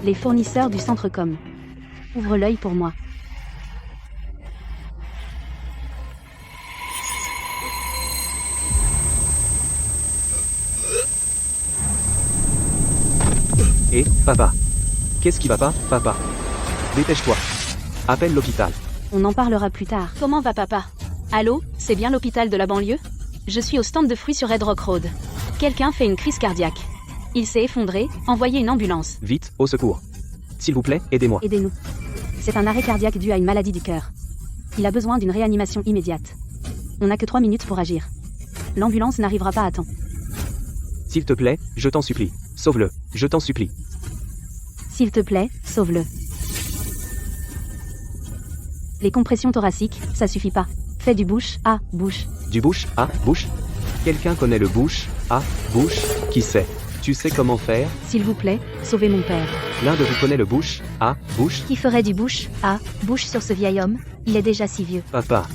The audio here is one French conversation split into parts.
Les fournisseurs du centre com. Ouvre l'œil pour moi. Hé, papa. Qu'est-ce qui va pas, papa? Dépêche-toi. Appelle l'hôpital. On en parlera plus tard. Comment va papa? Allô, c'est bien l'hôpital de la banlieue? Je suis au stand de fruits sur Red Rock Road. Quelqu'un fait une crise cardiaque. Il s'est effondré, envoyez une ambulance. Vite, au secours. S'il vous plaît, aidez-moi. Aidez-nous. C'est un arrêt cardiaque dû à une maladie du cœur. Il a besoin d'une réanimation immédiate. On n'a que 3 minutes pour agir. L'ambulance n'arrivera pas à temps. S'il te plaît, je t'en supplie. Sauve-le, je t'en supplie. S'il te plaît, sauve-le. Les compressions thoraciques, ça suffit pas. Fais du bouche à bouche. Du bouche à bouche? Quelqu'un connaît le bouche à bouche? Qui sait? Tu sais comment faire? S'il vous plaît, sauvez mon père. L'un de vous connaît le bouche à bouche? Qui ferait du bouche à bouche sur ce vieil homme? Il est déjà si vieux. Papa.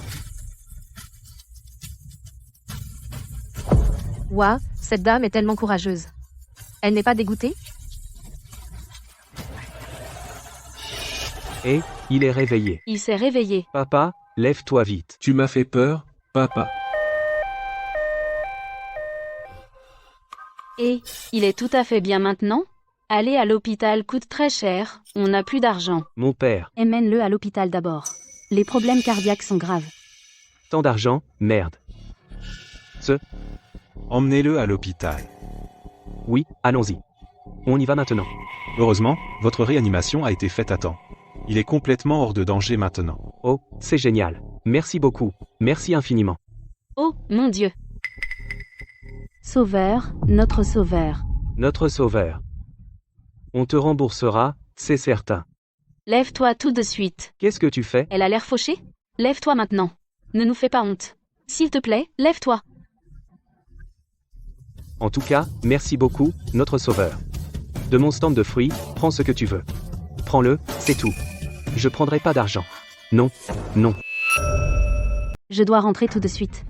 Ouah, cette dame est tellement courageuse. Elle n'est pas dégoûtée? Hé, il est réveillé. Il s'est réveillé. Papa, lève-toi vite. Tu m'as fait peur, papa. Et, il est tout à fait bien maintenant? Aller à l'hôpital coûte très cher, on n'a plus d'argent. Mon père. Emmène-le à l'hôpital d'abord. Les problèmes cardiaques sont graves. Tant d'argent, merde. Emmenez-le à l'hôpital. Oui, allons-y. On y va maintenant. Heureusement, votre réanimation a été faite à temps. Il est complètement hors de danger maintenant. Oh, c'est génial. Merci beaucoup. Merci infiniment. Oh, mon Dieu. Sauveur, notre sauveur. Notre sauveur. On te remboursera, c'est certain. Lève-toi tout de suite. Qu'est-ce que tu fais? Elle a l'air fauchée? Lève-toi maintenant. Ne nous fais pas honte. S'il te plaît, lève-toi. En tout cas, merci beaucoup, notre sauveur. De mon stand de fruits, prends ce que tu veux. Prends-le, c'est tout. Je prendrai pas d'argent. Non, non. Je dois rentrer tout de suite.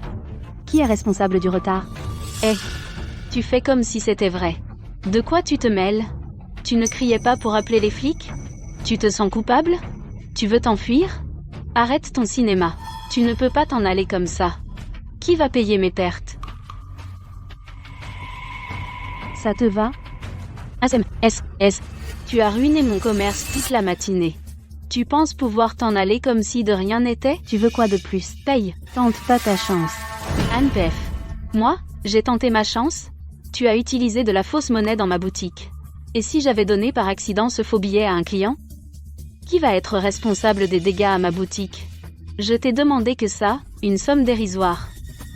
Qui est responsable du retard? Tu fais comme si c'était vrai. De quoi tu te mêles? Tu ne criais pas pour appeler les flics? Tu te sens coupable? Tu veux t'enfuir? Arrête ton cinéma. Tu ne peux pas t'en aller comme ça. Qui va payer mes pertes? Ça te va? Tu as ruiné mon commerce toute la matinée. Tu penses pouvoir t'en aller comme si de rien n'était? Tu veux quoi de plus? Paye. Tente pas ta chance. Anne-Pef. Moi, j'ai tenté ma chance? Tu as utilisé de la fausse monnaie dans ma boutique. Et si j'avais donné par accident ce faux billet à un client? Qui va être responsable des dégâts à ma boutique? Je t'ai demandé que ça, une somme dérisoire.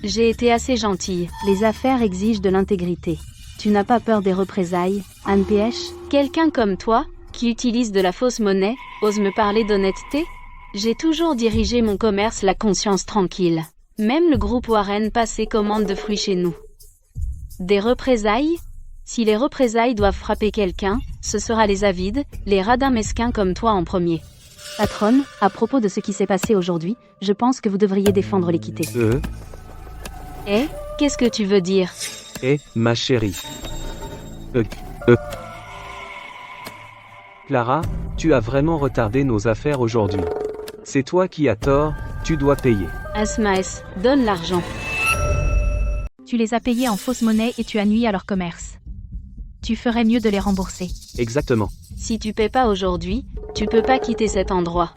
J'ai été assez gentille. Les affaires exigent de l'intégrité. Tu n'as pas peur des représailles, Anne PH? Quelqu'un comme toi, qui utilise de la fausse monnaie, ose me parler d'honnêteté? J'ai toujours dirigé mon commerce la conscience tranquille. Même le groupe Warren passait commande de fruits chez nous. Des représailles? Si les représailles doivent frapper quelqu'un, ce sera les avides, les radins mesquins comme toi en premier. Patronne, à propos de ce qui s'est passé aujourd'hui, je pense que vous devriez défendre l'équité. Qu'est-ce que tu veux dire? Ma chérie. Clara, tu as vraiment retardé nos affaires aujourd'hui. C'est toi qui as tort, tu dois payer. Asmaes, donne l'argent. Tu les as payés en fausse monnaie et tu as nui à leur commerce. Tu ferais mieux de les rembourser. Exactement. Si tu paies pas aujourd'hui, tu peux pas quitter cet endroit.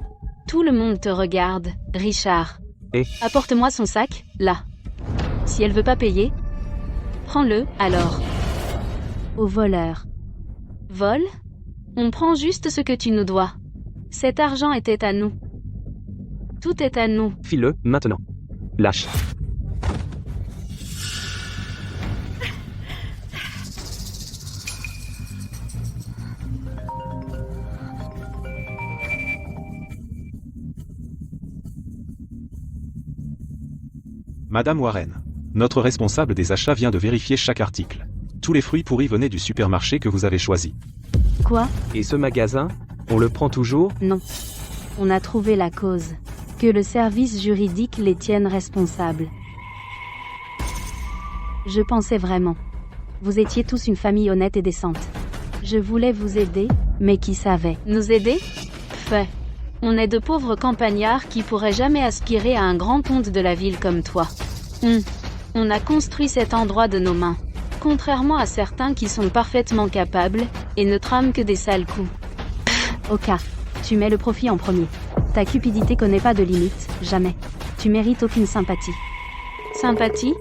Tout le monde te regarde, Richard. Apporte-moi son sac, là. Si elle veut pas payer, prends-le, alors. Au voleur. Vol? On prend juste ce que tu nous dois. Cet argent était à nous. Tout est à nous. File-le, maintenant. Lâche. Madame Warren. Notre responsable des achats vient de vérifier chaque article. Tous les fruits pourris venaient du supermarché que vous avez choisi. Quoi? Et ce magasin? On le prend toujours? Non. On a trouvé la cause. Que le service juridique les tienne responsables. Je pensais vraiment. Vous étiez tous une famille honnête et décente. Je voulais vous aider, Mais qui savait? Nous aider? Fait. On est de pauvres campagnards qui pourraient jamais aspirer à un grand comte de la ville comme toi. On a construit cet endroit de nos mains. Contrairement à certains qui sont parfaitement capables, et ne trament que des sales coups. Oka, tu mets le profit en premier. Ta cupidité connaît pas de limite, jamais. Tu mérites aucune sympathie. Sympathie?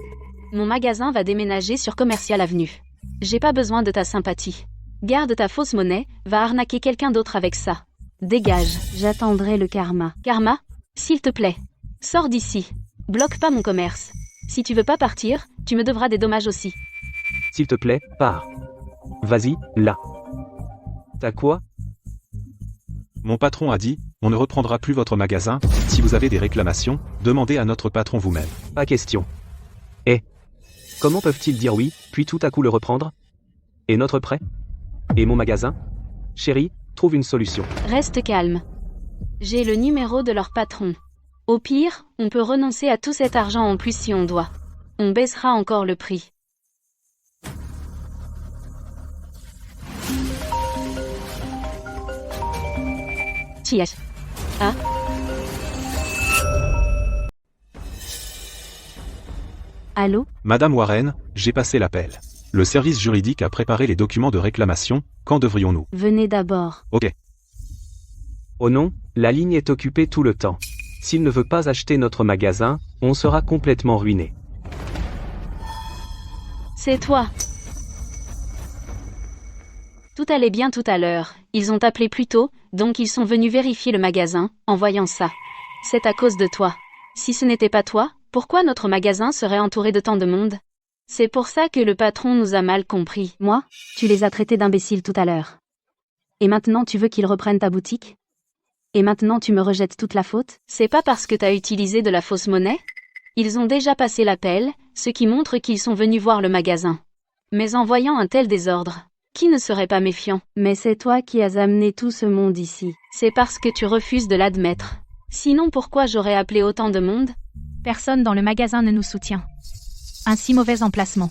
Mon magasin va déménager sur Commercial Avenue. J'ai pas besoin de ta sympathie. Garde ta fausse monnaie, va arnaquer quelqu'un d'autre avec ça. Dégage. J'attendrai le karma. Karma? S'il te plaît. Sors d'ici. Bloque pas mon commerce. Si tu veux pas partir, tu me devras des dommages aussi. S'il te plaît, pars. Vas-y, là. T'as quoi? Mon patron a dit, on ne reprendra plus votre magasin, si vous avez des réclamations, demandez à notre patron vous-même. Pas question. Eh. Comment peuvent-ils dire oui, puis tout à coup le reprendre? Et notre prêt? Et mon magasin? Chérie, trouve une solution. Reste calme. J'ai le numéro de leur patron. Au pire, on peut renoncer à tout cet argent en plus si on doit. On baissera encore le prix. Chiach. Ah? Allô? Madame Warren, j'ai passé l'appel. Le service juridique a préparé les documents de réclamation, quand devrions-nous? Venez d'abord. Ok. Oh non, la ligne est occupée tout le temps. S'il ne veut pas acheter notre magasin, on sera complètement ruiné. C'est toi. Tout allait bien tout à l'heure. Ils ont appelé plus tôt, donc ils sont venus vérifier le magasin, en voyant ça. C'est à cause de toi. Si ce n'était pas toi, pourquoi notre magasin serait entouré de tant de monde? C'est pour ça que le patron nous a mal compris. Moi? Tu les as traités d'imbéciles tout à l'heure. Et maintenant tu veux qu'ils reprennent ta boutique? Et maintenant tu me rejettes toute la faute? C'est pas parce que t'as utilisé de la fausse monnaie? Ils ont déjà passé l'appel, ce qui montre qu'ils sont venus voir le magasin. Mais en voyant un tel désordre, qui ne serait pas méfiant? Mais c'est toi qui as amené tout ce monde ici. C'est parce que tu refuses de l'admettre. Sinon pourquoi j'aurais appelé autant de monde? Personne dans le magasin ne nous soutient. Un si mauvais emplacement.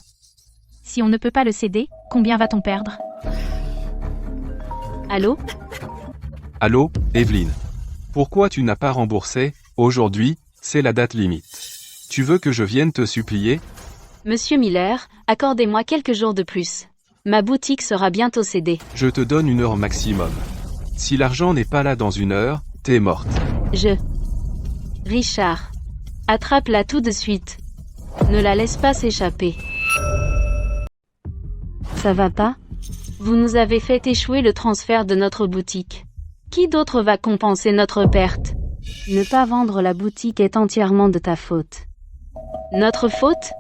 Si on ne peut pas le céder, combien va-t-on perdre? Allô? Allô, Evelyne. Pourquoi tu n'as pas remboursé? Aujourd'hui, c'est la date limite. Tu veux que je vienne te supplier? Monsieur Miller, accordez-moi quelques jours de plus. Ma boutique sera bientôt cédée. Je te donne 1 heure maximum. Si l'argent n'est pas là dans 1 heure, t'es morte. Richard. Attrape-la tout de suite. Ne la laisse pas s'échapper. Ça va pas? Vous nous avez fait échouer le transfert de notre boutique. Qui d'autre va compenser notre perte? Ne pas vendre la boutique est entièrement de ta faute. Notre faute?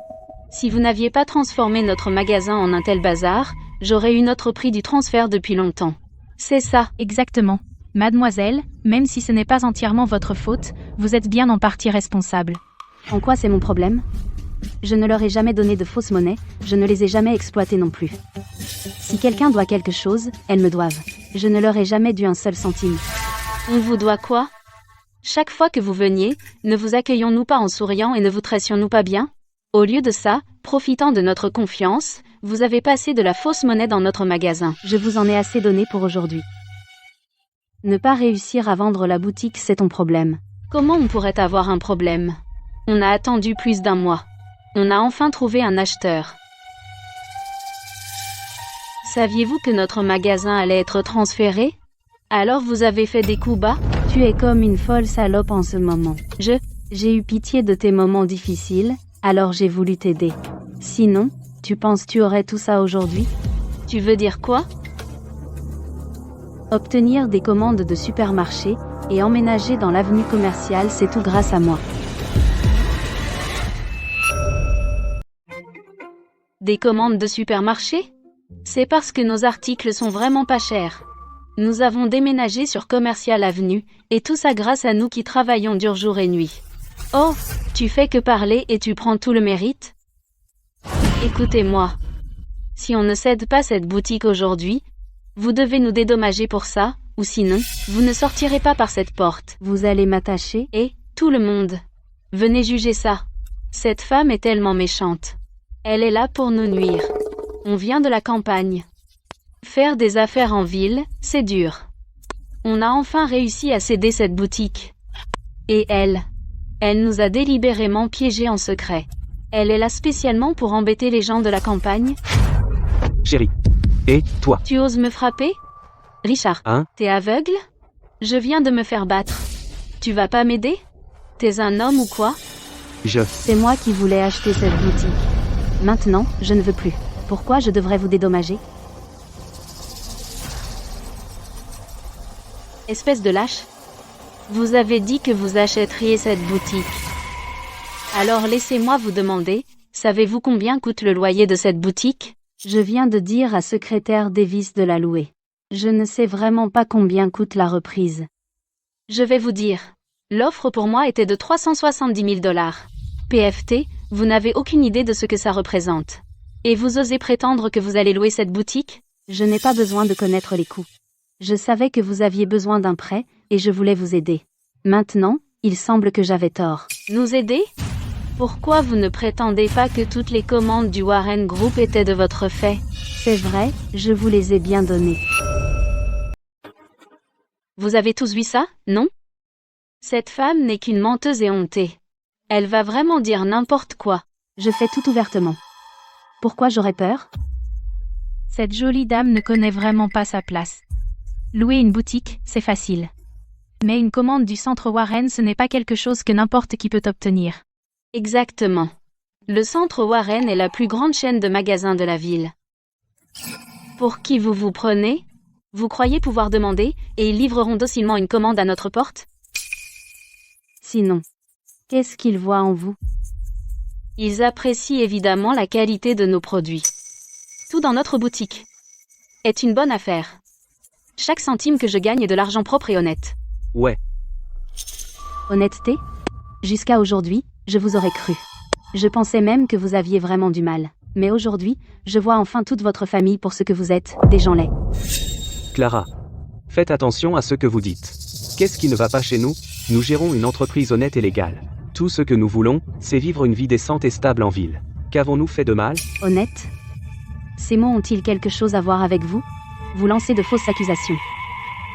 Si vous n'aviez pas transformé notre magasin en un tel bazar, j'aurais eu notre prix du transfert depuis longtemps. C'est ça. Exactement. Mademoiselle, même si ce n'est pas entièrement votre faute, vous êtes bien en partie responsable. En quoi c'est mon problème? Je ne leur ai jamais donné de fausse monnaie, je ne les ai jamais exploités non plus. Si quelqu'un doit quelque chose, elles me doivent. Je ne leur ai jamais dû un seul centime. On vous doit quoi? Chaque fois que vous veniez, ne vous accueillons-nous pas en souriant et ne vous traitions-nous pas bien? Au lieu de ça, profitant de notre confiance, vous avez passé de la fausse monnaie dans notre magasin. Je vous en ai assez donné pour aujourd'hui. Ne pas réussir à vendre la boutique, c'est ton problème. Comment on pourrait avoir un problème? On a attendu plus d'1 mois. On a enfin trouvé un acheteur. Saviez-vous que notre magasin allait être transféré? Alors vous avez fait des coups bas? Tu es comme une folle salope en ce moment. J'ai eu pitié de tes moments difficiles, alors j'ai voulu t'aider. Sinon, tu penses tu aurais tout ça aujourd'hui? Tu veux dire quoi? Obtenir des commandes de supermarché et emménager dans l'avenue commerciale, c'est tout grâce à moi. Des commandes de supermarché? C'est parce que nos articles sont vraiment pas chers. Nous avons déménagé sur Commercial Avenue, et tout ça grâce à nous qui travaillons dur jour et nuit. Oh, tu fais que parler et tu prends tout le mérite? Écoutez-moi. Si on ne cède pas cette boutique aujourd'hui, vous devez nous dédommager pour ça, ou sinon, vous ne sortirez pas par cette porte. Vous allez m'attacher? Et, tout le monde. Venez juger ça. Cette femme est tellement méchante. Elle est là pour nous nuire. On vient de la campagne. Faire des affaires en ville, c'est dur. On a enfin réussi à céder cette boutique. Et elle nous a délibérément piégés en secret. Elle est là spécialement pour embêter les gens de la campagne. Chérie. Et toi? Tu oses me frapper? Richard, Hein? t'es aveugle? Je viens de me faire battre. Tu vas pas m'aider? T'es un homme ou quoi? C'est moi qui voulais acheter cette boutique. Maintenant, je ne veux plus. Pourquoi je devrais vous dédommager? Espèce de lâche. Vous avez dit que vous achèteriez cette boutique. Alors laissez-moi vous demander, savez-vous combien coûte le loyer de cette boutique? Je viens de dire à secrétaire Davis de la louer. Je ne sais vraiment pas combien coûte la reprise. Je vais vous dire. L'offre pour moi était de 370 000 $. PFT, vous n'avez aucune idée de ce que ça représente. Et vous osez prétendre que vous allez louer cette boutique? Je n'ai pas besoin de connaître les coûts. Je savais que vous aviez besoin d'un prêt, et je voulais vous aider. Maintenant, il semble que j'avais tort. Nous aider? Pourquoi vous ne prétendez pas que toutes les commandes du Warren Group étaient de votre fait? C'est vrai, je vous les ai bien données. Vous avez tous vu ça, non? Cette femme n'est qu'une menteuse et hontée. Elle va vraiment dire n'importe quoi. Je fais tout ouvertement. Pourquoi j'aurais peur? Cette jolie dame ne connaît vraiment pas sa place. Louer une boutique, c'est facile. Mais une commande du centre Warren, ce n'est pas quelque chose que n'importe qui peut obtenir. Exactement. Le centre Warren est la plus grande chaîne de magasins de la ville. Pour qui vous vous prenez? Vous croyez pouvoir demander, et ils livreront docilement une commande à notre porte? Sinon, qu'est-ce qu'ils voient en vous? Ils apprécient évidemment la qualité de nos produits. Tout dans notre boutique est une bonne affaire. Chaque centime que je gagne est de l'argent propre et honnête. Ouais. Honnêteté? Jusqu'à aujourd'hui, je vous aurais cru. Je pensais même que vous aviez vraiment du mal. Mais aujourd'hui, je vois enfin toute votre famille pour ce que vous êtes, des gens laids. Clara. Faites attention à ce que vous dites. Qu'est-ce qui ne va pas chez nous? Nous gérons une entreprise honnête et légale. Tout ce que nous voulons, c'est vivre une vie décente et stable en ville. Qu'avons-nous fait de mal? Honnête? Ces mots ont-ils quelque chose à voir avec vous? Vous lancez de fausses accusations.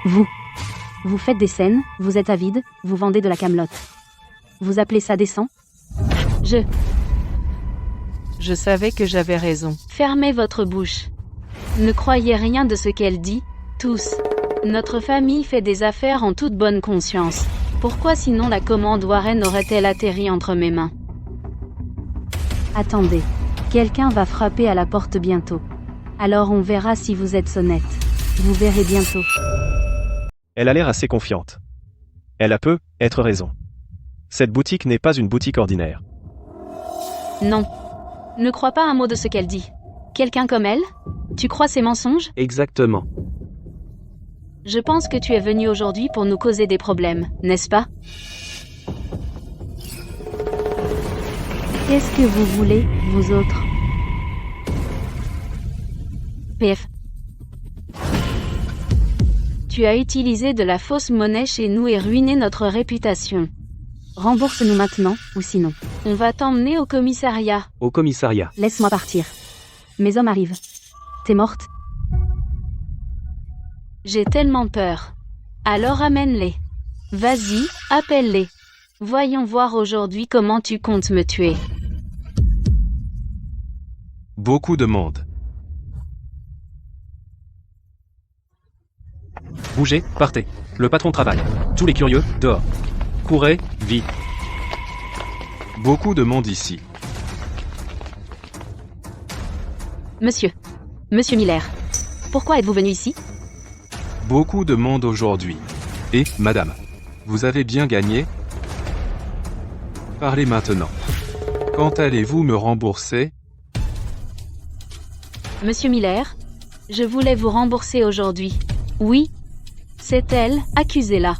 Vous faites des scènes, vous êtes avide, vous vendez de la camelote. Vous appelez ça décent? Je savais que j'avais raison. Fermez votre bouche. Ne croyez rien de ce qu'elle dit, tous. Notre famille fait des affaires en toute bonne conscience. Pourquoi sinon la commande Warren aurait-elle atterri entre mes mains? Attendez. Quelqu'un va frapper à la porte bientôt. Alors on verra si vous êtes honnête. Vous verrez bientôt. Elle a l'air assez confiante. Elle a peut-être raison. Cette boutique n'est pas une boutique ordinaire. Non. Ne crois pas un mot de ce qu'elle dit. Quelqu'un comme elle? Tu crois ses mensonges? Exactement. Je pense que tu es venu aujourd'hui pour nous causer des problèmes, n'est-ce pas? Qu'est-ce que vous voulez, vous autres? PF. Tu as utilisé de la fausse monnaie chez nous et ruiné notre réputation. Rembourse-nous maintenant, ou sinon. On va t'emmener au commissariat. Au commissariat. Laisse-moi partir. Mes hommes arrivent. T'es morte? J'ai tellement peur. Alors amène-les. Vas-y, appelle-les. Voyons voir aujourd'hui comment tu comptes me tuer. Beaucoup de monde. Bougez, partez. Le patron travaille. Tous les curieux, dehors. Courez, vite. Beaucoup de monde ici. Monsieur Miller. Pourquoi êtes-vous venu ici? Beaucoup de monde aujourd'hui. Et, madame, vous avez bien gagné? Parlez maintenant. Quand allez-vous me rembourser? Monsieur Miller, je voulais vous rembourser aujourd'hui. Oui, c'est elle, accusez-la.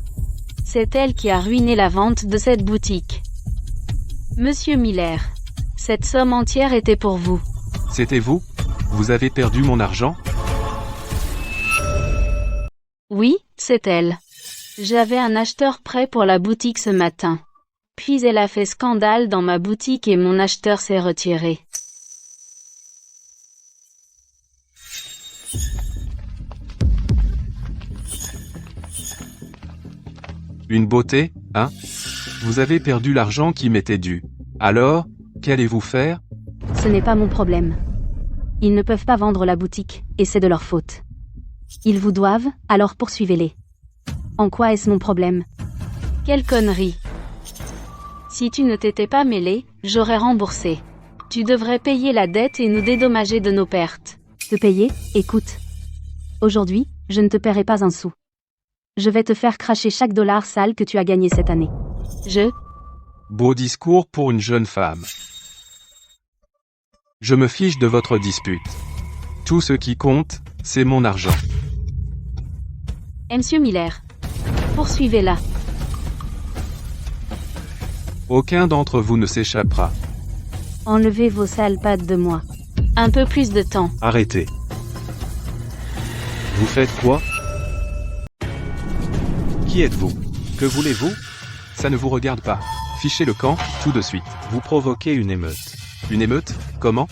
C'est elle qui a ruiné la vente de cette boutique. Monsieur Miller, cette somme entière était pour vous. C'était vous? Vous avez perdu mon argent? Oui, c'est elle. J'avais un acheteur prêt pour la boutique ce matin. Puis elle a fait scandale dans ma boutique et mon acheteur s'est retiré. Une beauté, hein? Vous avez perdu l'argent qui m'était dû. Alors, qu'allez-vous faire? Ce n'est pas mon problème. Ils ne peuvent pas vendre la boutique, et c'est de leur faute. Ils vous doivent, alors poursuivez-les. En quoi est-ce mon problème? Quelle connerie. Si tu ne t'étais pas mêlé, j'aurais remboursé. Tu devrais payer la dette et nous dédommager de nos pertes. Te payer? Écoute. Aujourd'hui, je ne te paierai pas un sou. Je vais te faire cracher chaque dollar sale que tu as gagné cette année. Beau discours pour une jeune femme. Je me fiche de votre dispute. Tout ce qui compte, c'est mon argent. Monsieur Miller. Poursuivez-la. Aucun d'entre vous ne s'échappera. Enlevez vos sales pattes de moi. Un peu plus de temps. Arrêtez. Vous faites quoi? Qui êtes-vous? Que voulez-vous? Ça ne vous regarde pas. Fichez le camp, tout de suite. Vous provoquez une émeute. Une émeute? Comment?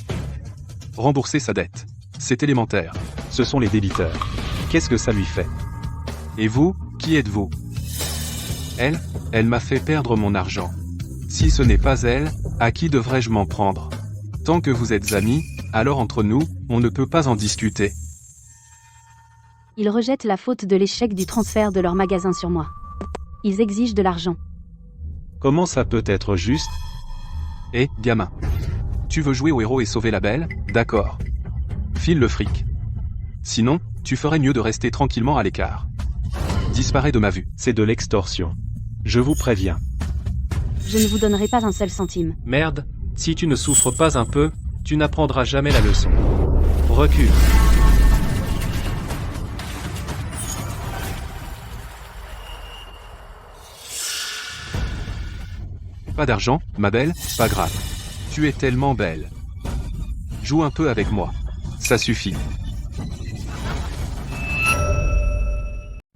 Rembourser sa dette. C'est élémentaire. Ce sont les débiteurs. Qu'est-ce que ça lui fait? Et vous, qui êtes-vous? Elle m'a fait perdre mon argent. Si ce n'est pas elle, à qui devrais-je m'en prendre? Tant que vous êtes amis, alors entre nous, on ne peut pas en discuter. Ils rejettent la faute de l'échec du transfert de leur magasin sur moi. Ils exigent de l'argent. Comment ça peut être juste? Eh, gamin. Tu veux jouer au héros et sauver la belle? D'accord. File le fric. Sinon, tu ferais mieux de rester tranquillement à l'écart. Disparais de ma vue. C'est de l'extorsion. Je vous préviens. Je ne vous donnerai pas un seul centime. Merde, si tu ne souffres pas un peu, tu n'apprendras jamais la leçon. Recule. Pas d'argent, ma belle? Pas grave. Tu es tellement belle. Joue un peu avec moi. Ça suffit.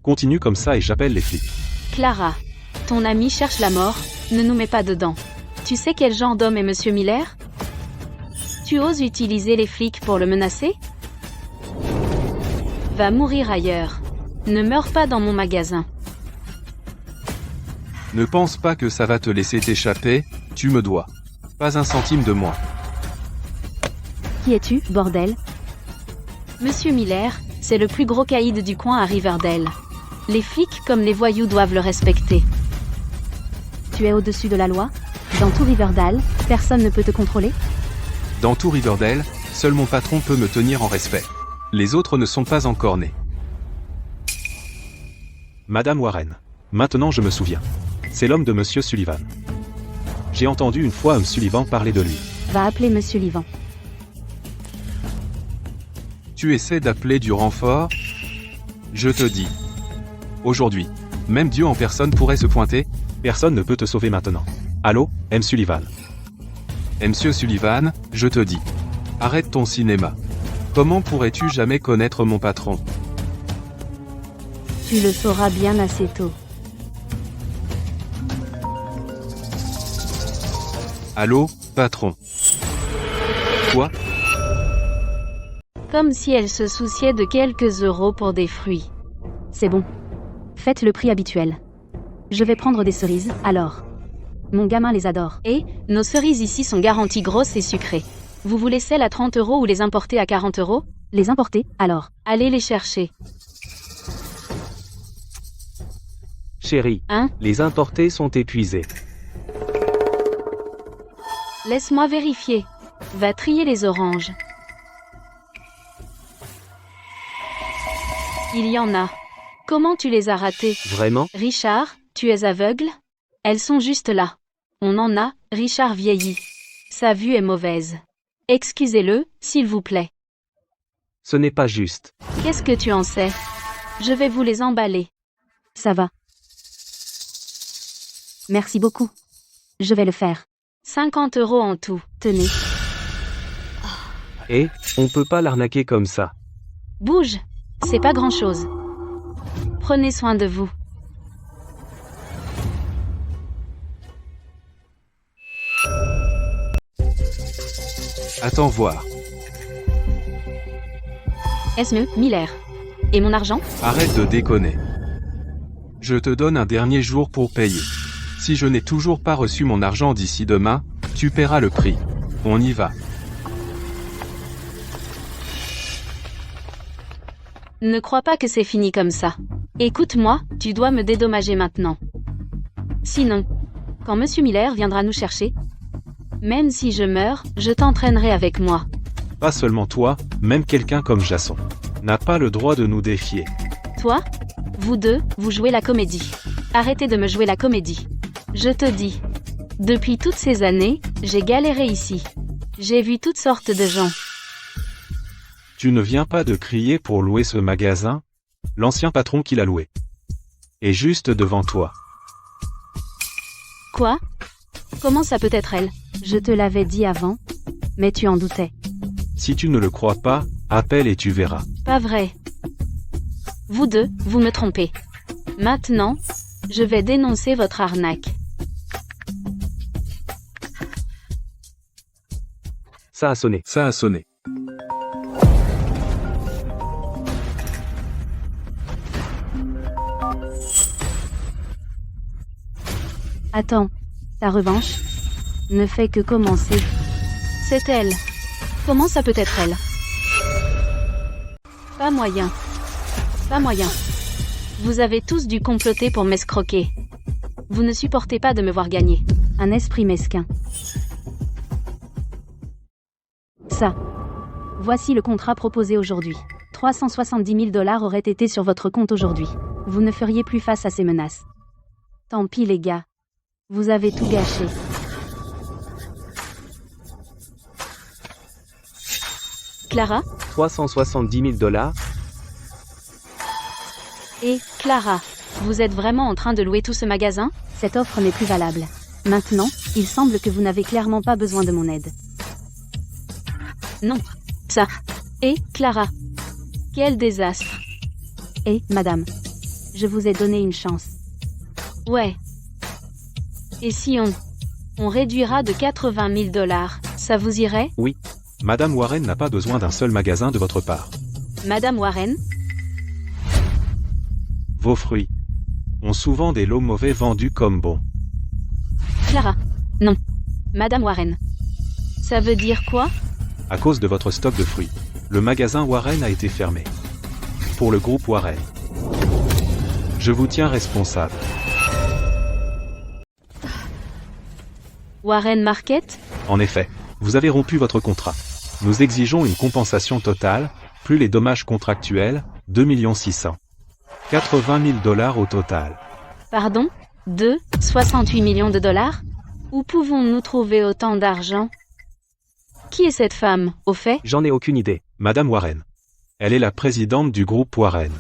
Continue comme ça et j'appelle les flics. Clara. Ton ami cherche la mort, ne nous mets pas dedans. Tu sais quel genre d'homme est Monsieur Miller? Tu oses utiliser les flics pour le menacer? Va mourir ailleurs. Ne meurs pas dans mon magasin. Ne pense pas que ça va te laisser t'échapper, tu me dois. Pas un centime de moi. Qui es-tu, bordel? Monsieur Miller, c'est le plus gros caïd du coin à Riverdale. Les flics comme les voyous doivent le respecter. Tu es au-dessus de la loi? Dans tout Riverdale, personne ne peut te contrôler? Dans tout Riverdale, seul mon patron peut me tenir en respect. Les autres ne sont pas encore nés. Madame Warren. Maintenant je me souviens. C'est l'homme de Monsieur Sullivan. J'ai entendu une fois M. Sullivan parler de lui. Va appeler Monsieur Livan. Tu essaies d'appeler du renfort? Je te dis. Aujourd'hui, même Dieu en personne pourrait se pointer. Personne ne peut te sauver maintenant. Allô, M. Sullivan. Monsieur Sullivan, je te dis. Arrête ton cinéma. Comment pourrais-tu jamais connaître mon patron? Tu le sauras bien assez tôt. Allô, patron. Quoi? Comme si elle se souciait de quelques euros pour des fruits. C'est bon. Faites le prix habituel. Je vais prendre des cerises, alors. Mon gamin les adore. Et, nos cerises ici sont garanties grosses et sucrées. Vous voulez celles à 30 € ou les importer à 40 €? Les importer, alors. Allez les chercher. Chérie, Hein? les importés sont épuisés. Laisse-moi vérifier. Va trier les oranges. Il y en a. Comment tu les as ratées? Vraiment? Richard, tu es aveugle? Elles sont juste là. On en a, Richard vieillit. Sa vue est mauvaise. Excusez-le, s'il vous plaît. Ce n'est pas juste. Qu'est-ce que tu en sais? Je vais vous les emballer. Ça va. Merci beaucoup. Je vais le faire. 50 € en tout. Tenez. Et, on peut pas l'arnaquer comme ça. Bouge. C'est pas grand-chose. Prenez soin de vous. Attends voir. Est-ce mieux, Miller? Et mon argent? Arrête de déconner. Je te donne un dernier jour pour payer. Si je n'ai toujours pas reçu mon argent d'ici demain, tu paieras le prix. On y va. Ne crois pas que c'est fini comme ça. Écoute-moi, tu dois me dédommager maintenant. Sinon, quand Monsieur Miller viendra nous chercher, même si je meurs, je t'entraînerai avec moi. Pas seulement toi, même quelqu'un comme Jason n'a pas le droit de nous défier. Toi, vous deux, vous jouez la comédie. Arrêtez de me jouer la comédie. Je te dis. Depuis toutes ces années, j'ai galéré ici. J'ai vu toutes sortes de gens. Tu ne viens pas de crier pour louer ce magasin? L'ancien patron qui l'a loué est juste devant toi. Quoi? Comment ça peut être elle? Je te l'avais dit avant, mais tu en doutais. Si tu ne le crois pas, appelle et tu verras. Pas vrai. Vous deux, vous me trompez. Maintenant, je vais dénoncer votre arnaque. Ça a sonné. Ça a sonné. Attends, ta revanche ne fait que commencer. C'est elle. Comment ça peut être elle? Pas moyen. Pas moyen. Vous avez tous dû comploter pour m'escroquer. Vous ne supportez pas de me voir gagner. Un esprit mesquin. Ça. Voici le contrat proposé aujourd'hui. 370 000 $ auraient été sur votre compte aujourd'hui. Vous ne feriez plus face à ces menaces. Tant pis les gars. Vous avez tout gâché. Clara? 370 000 $? Et, Clara, vous êtes vraiment en train de louer tout ce magasin? Cette offre n'est plus valable. Maintenant, il semble que vous n'avez clairement pas besoin de mon aide. Non. Ça. Et, Clara. Quel désastre. Et, madame, je vous ai donné une chance. Ouais. Et si on réduira de 80 000 $, ça vous irait? Oui. Madame Warren n'a pas besoin d'un seul magasin de votre part. Madame Warren? Vos fruits ont souvent des lots mauvais vendus comme bons. Clara. Non. Madame Warren. Ça veut dire quoi? À cause de votre stock de fruits, le magasin Warren a été fermé. Pour le groupe Warren. Je vous tiens responsable. Warren Market? En effet, vous avez rompu votre contrat. Nous exigeons une compensation totale, plus les dommages contractuels, 2 600 000. 80 000 $ au total. Pardon? 68 millions de dollars? Où pouvons-nous trouver autant d'argent? Qui est cette femme, au fait? J'en ai aucune idée. Madame Warren. Elle est la présidente du groupe Warren.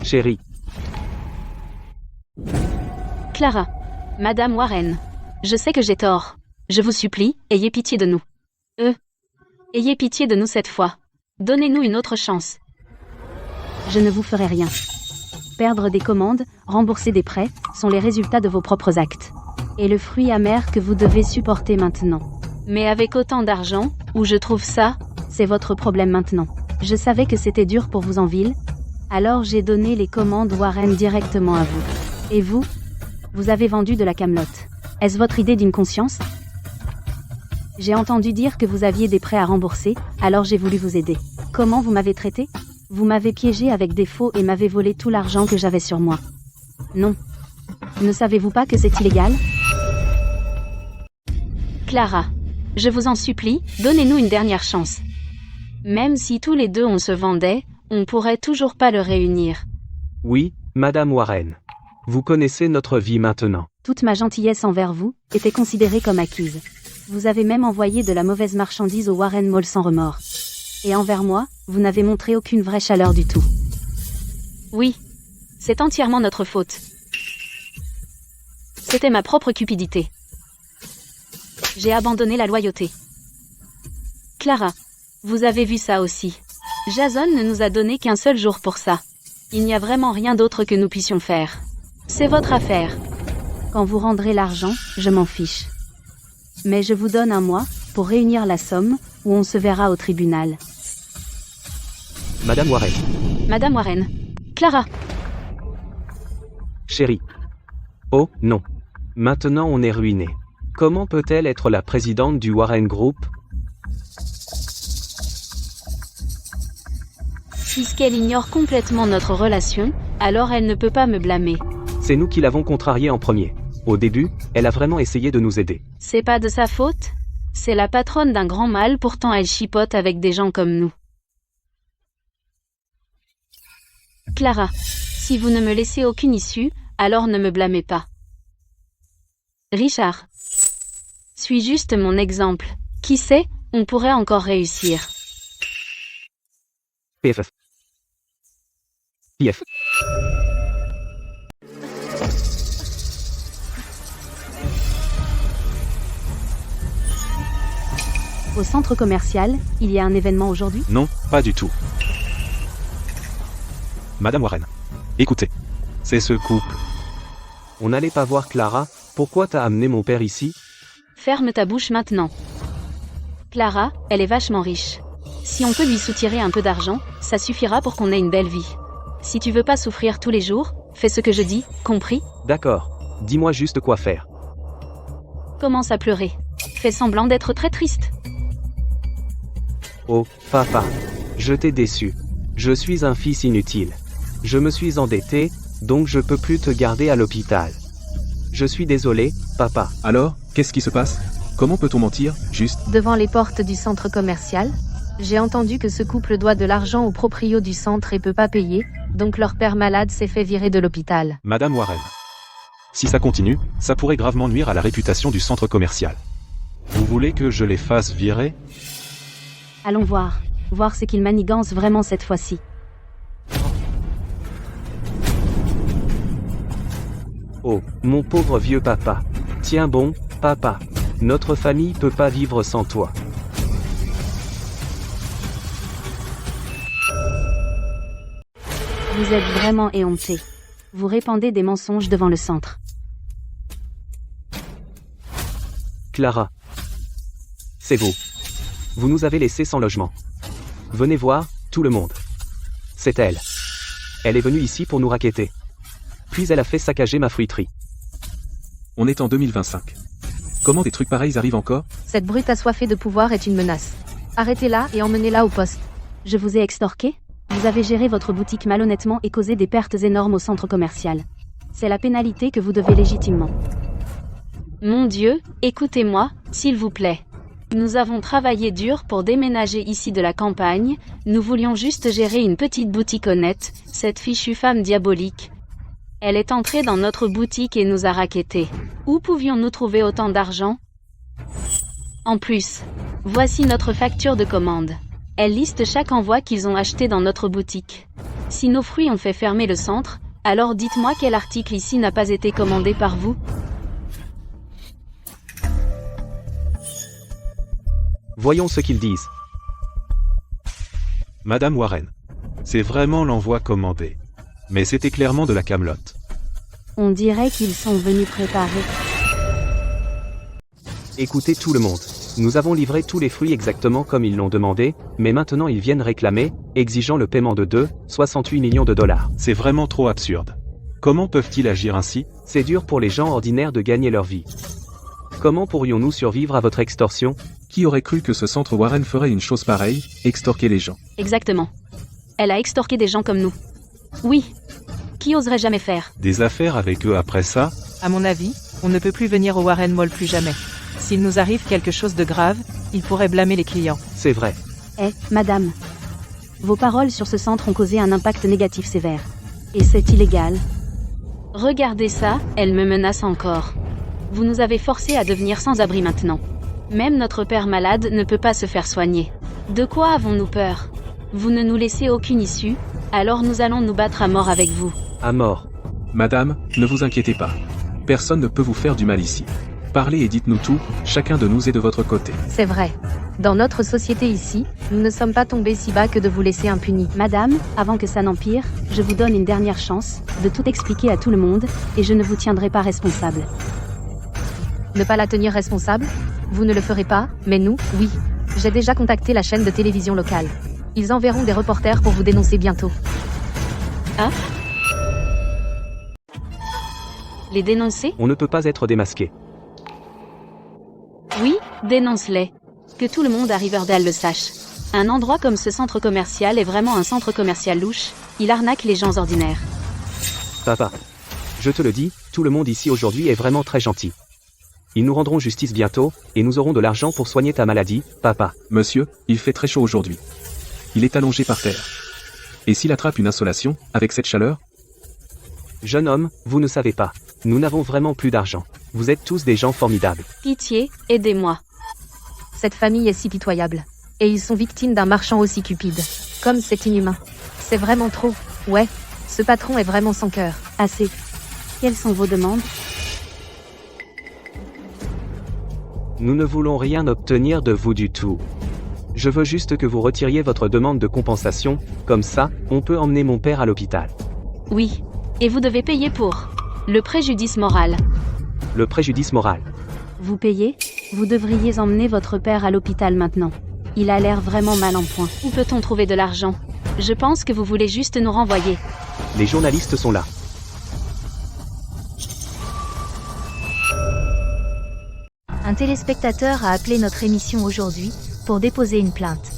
Chérie. Clara. Madame Warren. Je sais que j'ai tort. Je vous supplie, ayez pitié de nous. Ayez pitié de nous cette fois. Donnez-nous une autre chance. Je ne vous ferai rien. Perdre des commandes, rembourser des prêts, sont les résultats de vos propres actes. Et le fruit amer que vous devez supporter maintenant. Mais avec autant d'argent, où je trouve ça? C'est votre problème maintenant. Je savais que c'était dur pour vous en ville, alors j'ai donné les commandes Warren directement à vous. Et vous? Vous avez vendu de la camelote. Est-ce votre idée d'une conscience? J'ai entendu dire que vous aviez des prêts à rembourser, alors j'ai voulu vous aider. Comment vous m'avez traité? Vous m'avez piégé avec des faux et m'avez volé tout l'argent que j'avais sur moi. Non. Ne savez-vous pas que c'est illégal? Clara. Je vous en supplie, donnez-nous une dernière chance. Même si tous les deux on se vendait, on pourrait toujours pas le réunir. Oui, Madame Warren. Vous connaissez notre vie maintenant. Toute ma gentillesse envers vous était considérée comme acquise. Vous avez même envoyé de la mauvaise marchandise au Warren Mall sans remords. Et envers moi, vous n'avez montré aucune vraie chaleur du tout. Oui. C'est entièrement notre faute. C'était ma propre cupidité. J'ai abandonné la loyauté. Clara. Vous avez vu ça aussi. Jason ne nous a donné qu'un seul jour pour ça. Il n'y a vraiment rien d'autre que nous puissions faire. C'est votre affaire. Quand vous rendrez l'argent, je m'en fiche. Mais je vous donne un mois, pour réunir la somme, ou on se verra au tribunal. Madame Warren. Madame Warren. Clara. Chérie. Oh, non. Maintenant on est ruiné. Comment peut-elle être la présidente du Warren Group? Puisqu'elle ignore complètement notre relation, alors elle ne peut pas me blâmer. C'est nous qui l'avons contrariée en premier. Au début, elle a vraiment essayé de nous aider. C'est pas de sa faute? C'est la patronne d'un grand mal, pourtant elle chipote avec des gens comme nous. Clara, si vous ne me laissez aucune issue, alors ne me blâmez pas. Richard. Suis juste mon exemple. Qui sait, on pourrait encore réussir. PFF. IF. Au centre commercial, il y a un événement aujourd'hui? Non, pas du tout. Madame Warren. Écoutez. C'est ce couple. On n'allait pas voir Clara, pourquoi t'as amené mon père ici? Ferme ta bouche maintenant. Clara, elle est vachement riche. Si on peut lui soutirer un peu d'argent, ça suffira pour qu'on ait une belle vie. Si tu veux pas souffrir tous les jours, fais ce que je dis, compris? D'accord. Dis-moi juste quoi faire. Commence à pleurer. Fais semblant d'être très triste. Oh, papa. Je t'ai déçu. Je suis un fils inutile. Je me suis endetté, donc je peux plus te garder à l'hôpital. Je suis désolé, papa. Alors, qu'est-ce qui se passe? Comment peut-on mentir, juste? Devant les portes du centre commercial, j'ai entendu que ce couple doit de l'argent au proprio du centre et peut pas payer, donc leur père malade s'est fait virer de l'hôpital. Madame Warren. Si ça continue, ça pourrait gravement nuire à la réputation du centre commercial. Vous voulez que je les fasse virer? Allons voir. Voir ce qu'ils manigancent vraiment cette fois-ci. Oh, mon pauvre vieux papa. Tiens bon, papa. Notre famille peut pas vivre sans toi. Vous êtes vraiment éhonté. Vous répandez des mensonges devant le centre. Clara. C'est vous. Vous nous avez laissés sans logement. Venez voir, tout le monde. C'est elle. Elle est venue ici pour nous racketter. Puis elle a fait saccager ma fruiterie. On est en 2025. Comment des trucs pareils arrivent encore? Cette brute assoiffée de pouvoir est une menace. Arrêtez-la et emmenez-la au poste. Je vous ai extorqué? Vous avez géré votre boutique malhonnêtement et causé des pertes énormes au centre commercial. C'est la pénalité que vous devez légitimement. Mon Dieu, écoutez-moi, s'il vous plaît. Nous avons travaillé dur pour déménager ici de la campagne, nous voulions juste gérer une petite boutique honnête, cette fichue femme diabolique. Elle est entrée dans notre boutique et nous a rackettés. Où pouvions-nous trouver autant d'argent? En plus, voici notre facture de commande. Elle liste chaque envoi qu'ils ont acheté dans notre boutique. Si nos fruits ont fait fermer le centre, alors dites-moi quel article ici n'a pas été commandé par vous? Voyons ce qu'ils disent. Madame Warren. C'est vraiment l'envoi commandé. Mais c'était clairement de la camelote. On dirait qu'ils sont venus préparer. Écoutez tout le monde. Nous avons livré tous les fruits exactement comme ils l'ont demandé, mais maintenant ils viennent réclamer, exigeant le paiement de 68 millions de dollars. C'est vraiment trop absurde. Comment peuvent-ils agir ainsi? C'est dur pour les gens ordinaires de gagner leur vie. Comment pourrions-nous survivre à votre extorsion? Qui aurait cru que ce centre Warren ferait une chose pareille, extorquer les gens? Exactement. Elle a extorqué des gens comme nous. Oui. Qui oserait jamais faire? Des affaires avec eux après ça? À mon avis, on ne peut plus venir au Warren Mall plus jamais. S'il nous arrive quelque chose de grave, il pourrait blâmer les clients. C'est vrai. Madame. Vos paroles sur ce centre ont causé un impact négatif sévère. Et c'est illégal. Regardez ça, elle me menace encore. Vous nous avez forcés à devenir sans-abri maintenant. Même notre père malade ne peut pas se faire soigner. De quoi avons-nous peur? Vous ne nous laissez aucune issue, alors nous allons nous battre à mort avec vous. À mort. Madame, ne vous inquiétez pas. Personne ne peut vous faire du mal ici. Parlez et dites-nous tout, chacun de nous est de votre côté. C'est vrai. Dans notre société ici, nous ne sommes pas tombés si bas que de vous laisser impunis. Madame, avant que ça n'empire, je vous donne une dernière chance de tout expliquer à tout le monde, et je ne vous tiendrai pas responsable. Ne pas la tenir responsable? Vous ne le ferez pas, mais nous, oui. J'ai déjà contacté la chaîne de télévision locale. Ils enverront des reporters pour vous dénoncer bientôt. Ah? Les dénoncer? On ne peut pas être démasqué. Oui, dénonce-les. Que tout le monde à Riverdale le sache. Un endroit comme ce centre commercial est vraiment un centre commercial louche, il arnaque les gens ordinaires. Papa. Je te le dis, tout le monde ici aujourd'hui est vraiment très gentil. Ils nous rendront justice bientôt, et nous aurons de l'argent pour soigner ta maladie, papa. Monsieur, il fait très chaud aujourd'hui. Il est allongé par terre. Et s'il attrape une insolation, avec cette chaleur? Jeune homme, vous ne savez pas. Nous n'avons vraiment plus d'argent. Vous êtes tous des gens formidables. Pitié, aidez-moi. Cette famille est si pitoyable. Et ils sont victimes d'un marchand aussi cupide. Comme c'est inhumain. C'est vraiment trop. Ouais, ce patron est vraiment sans cœur. Assez. Quelles sont vos demandes? Nous ne voulons rien obtenir de vous du tout. Je veux juste que vous retiriez votre demande de compensation, comme ça, on peut emmener mon père à l'hôpital. Oui. Et vous devez payer pour le préjudice moral. Le préjudice moral. Vous payez? Vous devriez emmener votre père à l'hôpital maintenant. Il a l'air vraiment mal en point. Où peut-on trouver de l'argent? Je pense que vous voulez juste nous renvoyer. Les journalistes sont là. Un téléspectateur a appelé notre émission aujourd'hui pour déposer une plainte.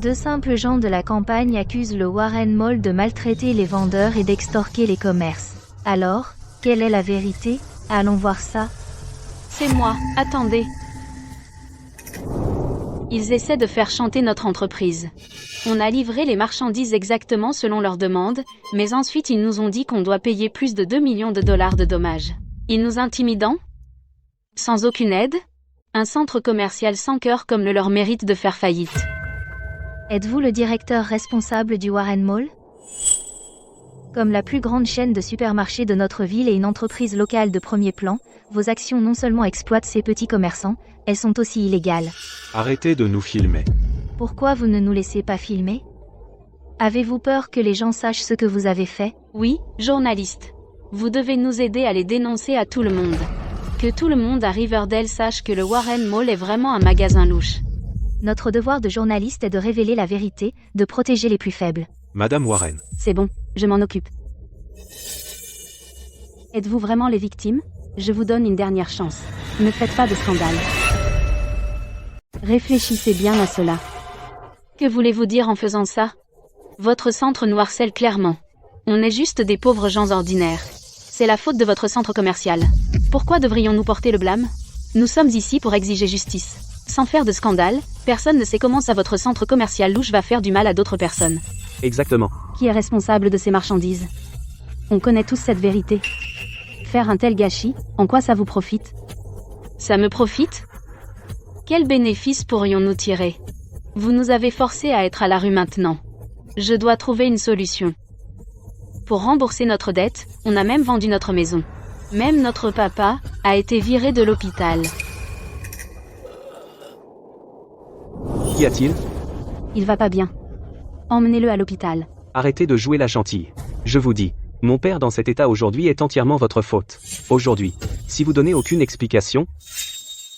Deux simples gens de la campagne accusent le Warren Mall de maltraiter les vendeurs et d'extorquer les commerces. Alors, quelle est la vérité? Allons voir ça. C'est moi, attendez. Ils essaient de faire chanter notre entreprise. On a livré les marchandises exactement selon leurs demandes, mais ensuite ils nous ont dit qu'on doit payer plus de 2 millions de dollars de dommages. Ils nous intimidant? Sans aucune aide? Un centre commercial sans cœur comme le leur mérite de faire faillite. Êtes-vous le directeur responsable du Warren Mall? Comme la plus grande chaîne de supermarchés de notre ville et une entreprise locale de premier plan, vos actions non seulement exploitent ces petits commerçants, elles sont aussi illégales. Arrêtez de nous filmer. Pourquoi vous ne nous laissez pas filmer? Avez-vous peur que les gens sachent ce que vous avez fait? Oui, journaliste. Vous devez nous aider à les dénoncer à tout le monde. Que tout le monde à Riverdale sache que le Warren Mall est vraiment un magasin louche. Notre devoir de journaliste est de révéler la vérité, de protéger les plus faibles. Madame Warren. C'est bon, je m'en occupe. Êtes-vous vraiment les victimes? Je vous donne une dernière chance. Ne faites pas de scandale. Réfléchissez bien à cela. Que voulez-vous dire en faisant ça? Votre centre nous harcèle clairement. On est juste des pauvres gens ordinaires. C'est la faute de votre centre commercial. Pourquoi devrions-nous porter le blâme? Nous sommes ici pour exiger justice. Sans faire de scandale, personne ne sait comment ça votre centre commercial louche va faire du mal à d'autres personnes. Exactement. Qui est responsable de ces marchandises? On connaît tous cette vérité. Faire un tel gâchis, en quoi ça vous profite? Ça me profite? Quel bénéfice pourrions-nous tirer? Vous nous avez forcés à être à la rue maintenant. Je dois trouver une solution. Pour rembourser notre dette, on a même vendu notre maison. Même notre papa a été viré de l'hôpital. Qu'y a-t-il? Il va pas bien. Emmenez-le à l'hôpital. Arrêtez de jouer la gentille. Je vous dis, mon père dans cet état aujourd'hui est entièrement votre faute. Aujourd'hui, si vous donnez aucune explication,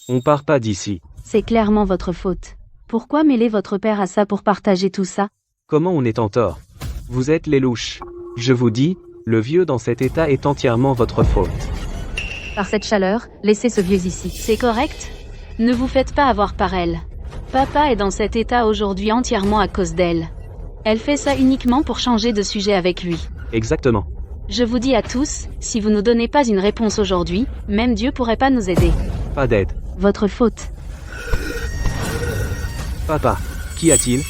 on part pas d'ici. C'est clairement votre faute. Pourquoi mêler votre père à ça pour partager tout ça? Comment on est en tort? Vous êtes les louches. Je vous dis, le vieux dans cet état est entièrement votre faute. Par cette chaleur, laissez ce vieux ici. C'est correct? Ne vous faites pas avoir par elle. Papa est dans cet état aujourd'hui entièrement à cause d'elle. Elle fait ça uniquement pour changer de sujet avec lui. Exactement. Je vous dis à tous, si vous ne donnez pas une réponse aujourd'hui, même Dieu pourrait pas nous aider. Pas d'aide. Votre faute. Papa, qu'y a-t-il?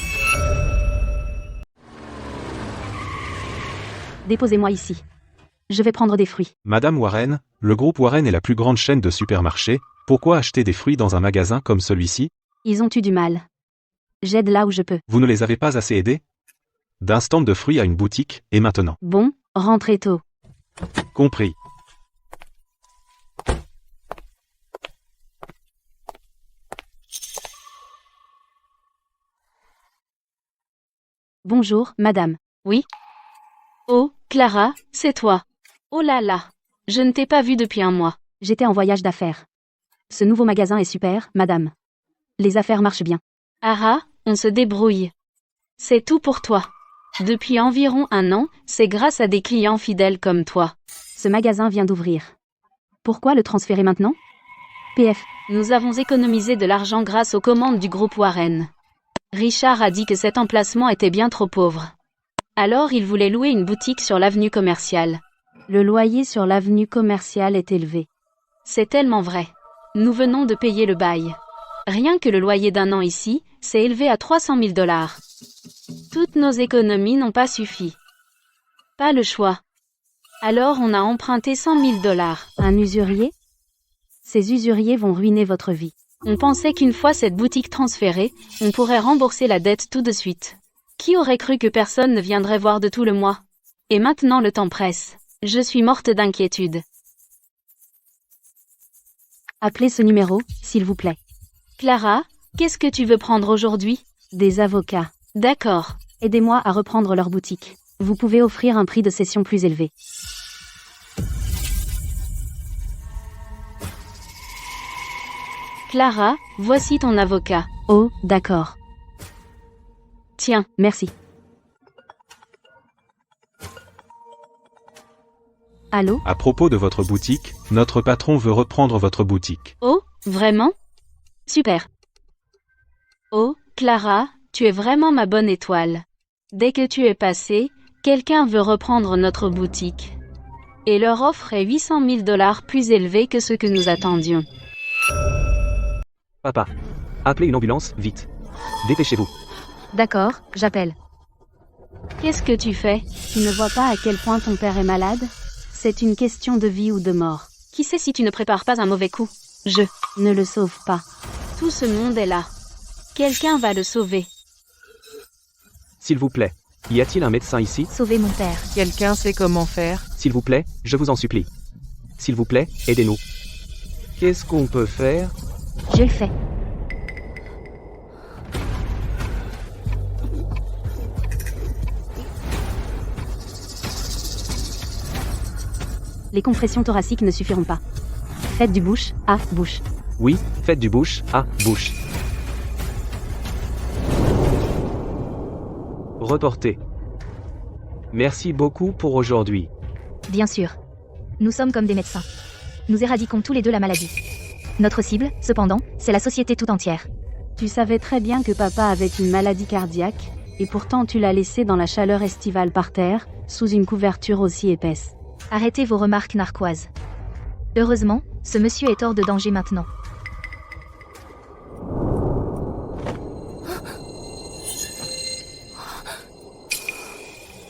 Déposez-moi ici. Je vais prendre des fruits. Madame Warren, le groupe Warren est la plus grande chaîne de supermarchés. Pourquoi acheter des fruits dans un magasin comme celui-ci? Ils ont eu du mal. J'aide là où je peux. Vous ne les avez pas assez aidés? D'un stand de fruits à une boutique, et maintenant? Bon, rentrez tôt. Compris. Bonjour, madame. Oui? Oh, Clara, c'est toi. Oh là là. Je ne t'ai pas vue depuis un mois. J'étais en voyage d'affaires. Ce nouveau magasin est super, madame. Les affaires marchent bien. Ah, on se débrouille. C'est tout pour toi. Depuis environ un an, c'est grâce à des clients fidèles comme toi. Ce magasin vient d'ouvrir. Pourquoi le transférer maintenant? PF. Nous avons économisé de l'argent grâce aux commandes du groupe Warren. Richard a dit que cet emplacement était bien trop pauvre. Alors il voulait louer une boutique sur l'avenue commerciale. Le loyer sur l'avenue commerciale est élevé. C'est tellement vrai. Nous venons de payer le bail. Rien que le loyer d'un an ici, s'est élevé à 300 000 $. Toutes nos économies n'ont pas suffi. Pas le choix. Alors on a emprunté 100 000 $. Un usurier? Ces usuriers vont ruiner votre vie. On pensait qu'une fois cette boutique transférée, on pourrait rembourser la dette tout de suite. Qui aurait cru que personne ne viendrait voir de tout le mois? Et maintenant le temps presse. Je suis morte d'inquiétude. Appelez ce numéro, s'il vous plaît. Clara, qu'est-ce que tu veux prendre aujourd'hui? Des avocats. D'accord. Aidez-moi à reprendre leur boutique. Vous pouvez offrir un prix de cession plus élevé. Clara, voici ton avocat. Oh, d'accord. Tiens, Merci. Allô? À propos de votre boutique, notre patron veut reprendre votre boutique. oh, vraiment? Super. Oh, Clara, tu es vraiment ma bonne étoile. Dès que tu es passée, quelqu'un veut reprendre notre boutique. Et leur offre est 800 000 $ plus élevée que ce que nous attendions. Papa. Appelez une ambulance, vite. Dépêchez-vous. D'accord, j'appelle. Qu'est-ce que tu fais? Tu ne vois pas à quel point ton père est malade? C'est une question de vie ou de mort. Qui sait si tu ne prépares pas un mauvais coup? Ne le sauve pas. Tout ce monde est là. Quelqu'un va le sauver. S'il vous plaît. Y a-t-il un médecin ici? Sauvez mon père. Quelqu'un sait comment faire? S'il vous plaît, je vous en supplie. S'il vous plaît, aidez-nous. Qu'est-ce qu'on peut faire? Je le fais. Les compressions thoraciques ne suffiront pas. Faites du bouche à bouche. Oui, faites du bouche à bouche. Reportez. Merci beaucoup pour aujourd'hui. Bien sûr. Nous sommes comme des médecins. Nous éradiquons tous les deux la maladie. Notre cible, cependant, c'est la société tout entière. Tu savais très bien que papa avait une maladie cardiaque, et pourtant tu l'as laissé dans la chaleur estivale par terre, sous une couverture aussi épaisse. Arrêtez vos remarques narquoises. Heureusement, ce monsieur est hors de danger maintenant.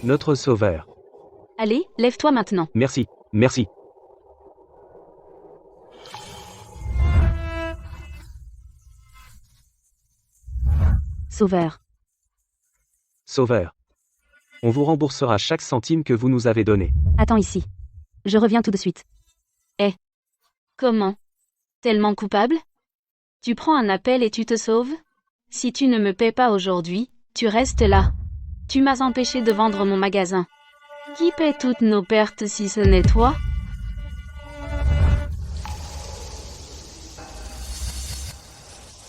Notre sauveur. Allez, lève-toi maintenant. Merci, merci. Sauveur. Sauveur. On vous remboursera chaque centime que vous nous avez donné. Attends ici. Je reviens tout de suite. Comment? Tellement coupable? Tu prends un appel et tu te sauves? Si tu ne me paies pas aujourd'hui, tu restes là. Tu m'as empêché de vendre mon magasin. Qui paie toutes nos pertes si ce n'est toi?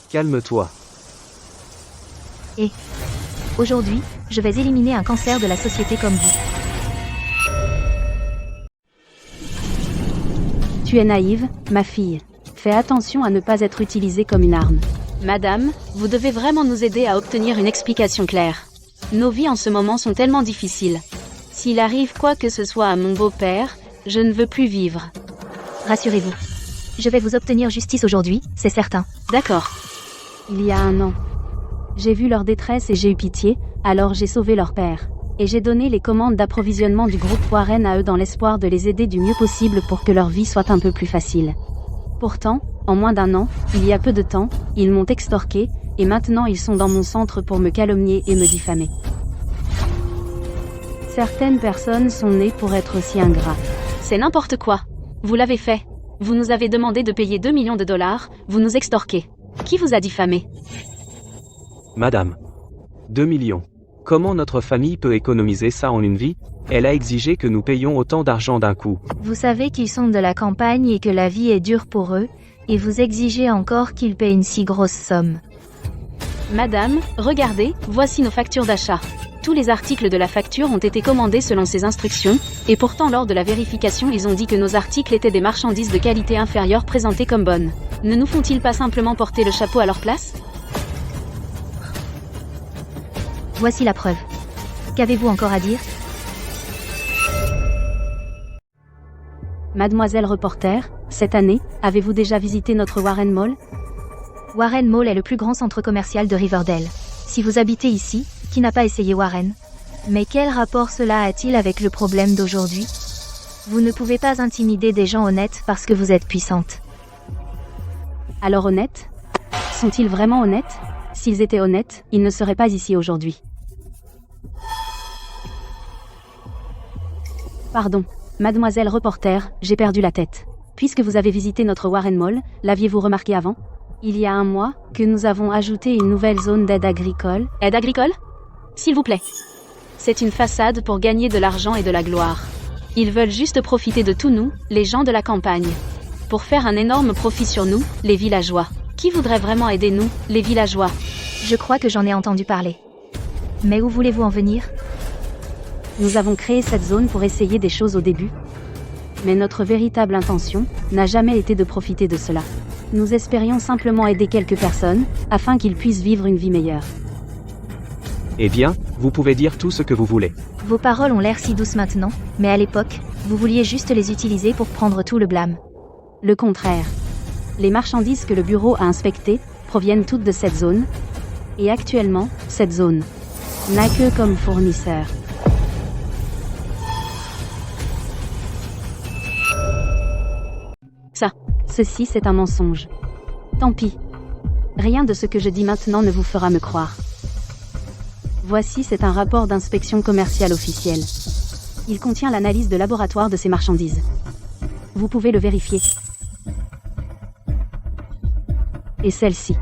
Calme-toi. Aujourd'hui, je vais éliminer un cancer de la société comme vous. Tu es naïve, ma fille. Fais attention à ne pas être utilisée comme une arme. Madame, vous devez vraiment nous aider à obtenir une explication claire. Nos vies en ce moment sont tellement difficiles. S'il arrive quoi que ce soit à mon beau-père, je ne veux plus vivre. Rassurez-vous. Je vais vous obtenir justice aujourd'hui, c'est certain. D'accord. Il y a un an. J'ai vu leur détresse et j'ai eu pitié, alors j'ai sauvé leur père. Et j'ai donné les commandes d'approvisionnement du groupe Warren à eux dans l'espoir de les aider du mieux possible pour que leur vie soit un peu plus facile. Pourtant, en moins d'un an, il y a peu de temps, ils m'ont extorqué, et maintenant ils sont dans mon centre pour me calomnier et me diffamer. Certaines personnes sont nées pour être aussi ingrats. C'est n'importe quoi. Vous l'avez fait. Vous nous avez demandé de payer 2 millions de $, vous nous extorquez. Qui vous a diffamé? Madame. 2 millions. Comment notre famille peut économiser ça en une vie? Elle a exigé que nous payions autant d'argent d'un coup. Vous savez qu'ils sont de la campagne et que la vie est dure pour eux, et vous exigez encore qu'ils paient une si grosse somme. Madame, regardez, voici nos factures d'achat. Tous les articles de la facture ont été commandés selon ces instructions, et pourtant lors de la vérification ils ont dit que nos articles étaient des marchandises de qualité inférieure présentées comme bonnes. Ne nous font-ils pas simplement porter le chapeau à leur place? Voici la preuve. Qu'avez-vous encore à dire? Mademoiselle reporter, cette année, avez-vous déjà visité notre Warren Mall? Warren Mall est le plus grand centre commercial de Riverdale. Si vous habitez ici, qui n'a pas essayé Warren? Mais quel rapport cela a-t-il avec le problème d'aujourd'hui? Vous ne pouvez pas intimider des gens honnêtes parce que vous êtes puissante. Alors honnêtes? Sont-ils vraiment honnêtes? S'ils étaient honnêtes, ils ne seraient pas ici aujourd'hui. Pardon, mademoiselle reporter, j'ai perdu la tête. Puisque vous avez visité notre Warren Mall, l'aviez-vous remarqué avant? Il y a un mois, que nous avons ajouté une nouvelle zone d'aide agricole. Aide agricole? S'il vous plaît. C'est une façade pour gagner de l'argent et de la gloire. Ils veulent juste profiter de tous nous, les gens de la campagne. Pour faire un énorme profit sur nous, les villageois. Qui voudrait vraiment aider nous, les villageois? Je crois que j'en ai entendu parler. Mais où voulez-vous en venir? Nous avons créé cette zone pour essayer des choses au début. Mais notre véritable intention n'a jamais été de profiter de cela. Nous espérions simplement aider quelques personnes, afin qu'ils puissent vivre une vie meilleure. Eh bien, vous pouvez dire tout ce que vous voulez. Vos paroles ont l'air si douces maintenant, mais à l'époque, vous vouliez juste les utiliser pour prendre tout le blâme. Le contraire. Les marchandises que le bureau a inspectées proviennent toutes de cette zone. Et actuellement, cette zone n'a que comme fournisseur. Ceci c'est un mensonge. Tant pis. Rien de ce que je dis maintenant ne vous fera me croire. Voici c'est un rapport d'inspection commerciale officielle. Il contient l'analyse de laboratoire de ces marchandises. Vous pouvez le vérifier. Et celle-ci.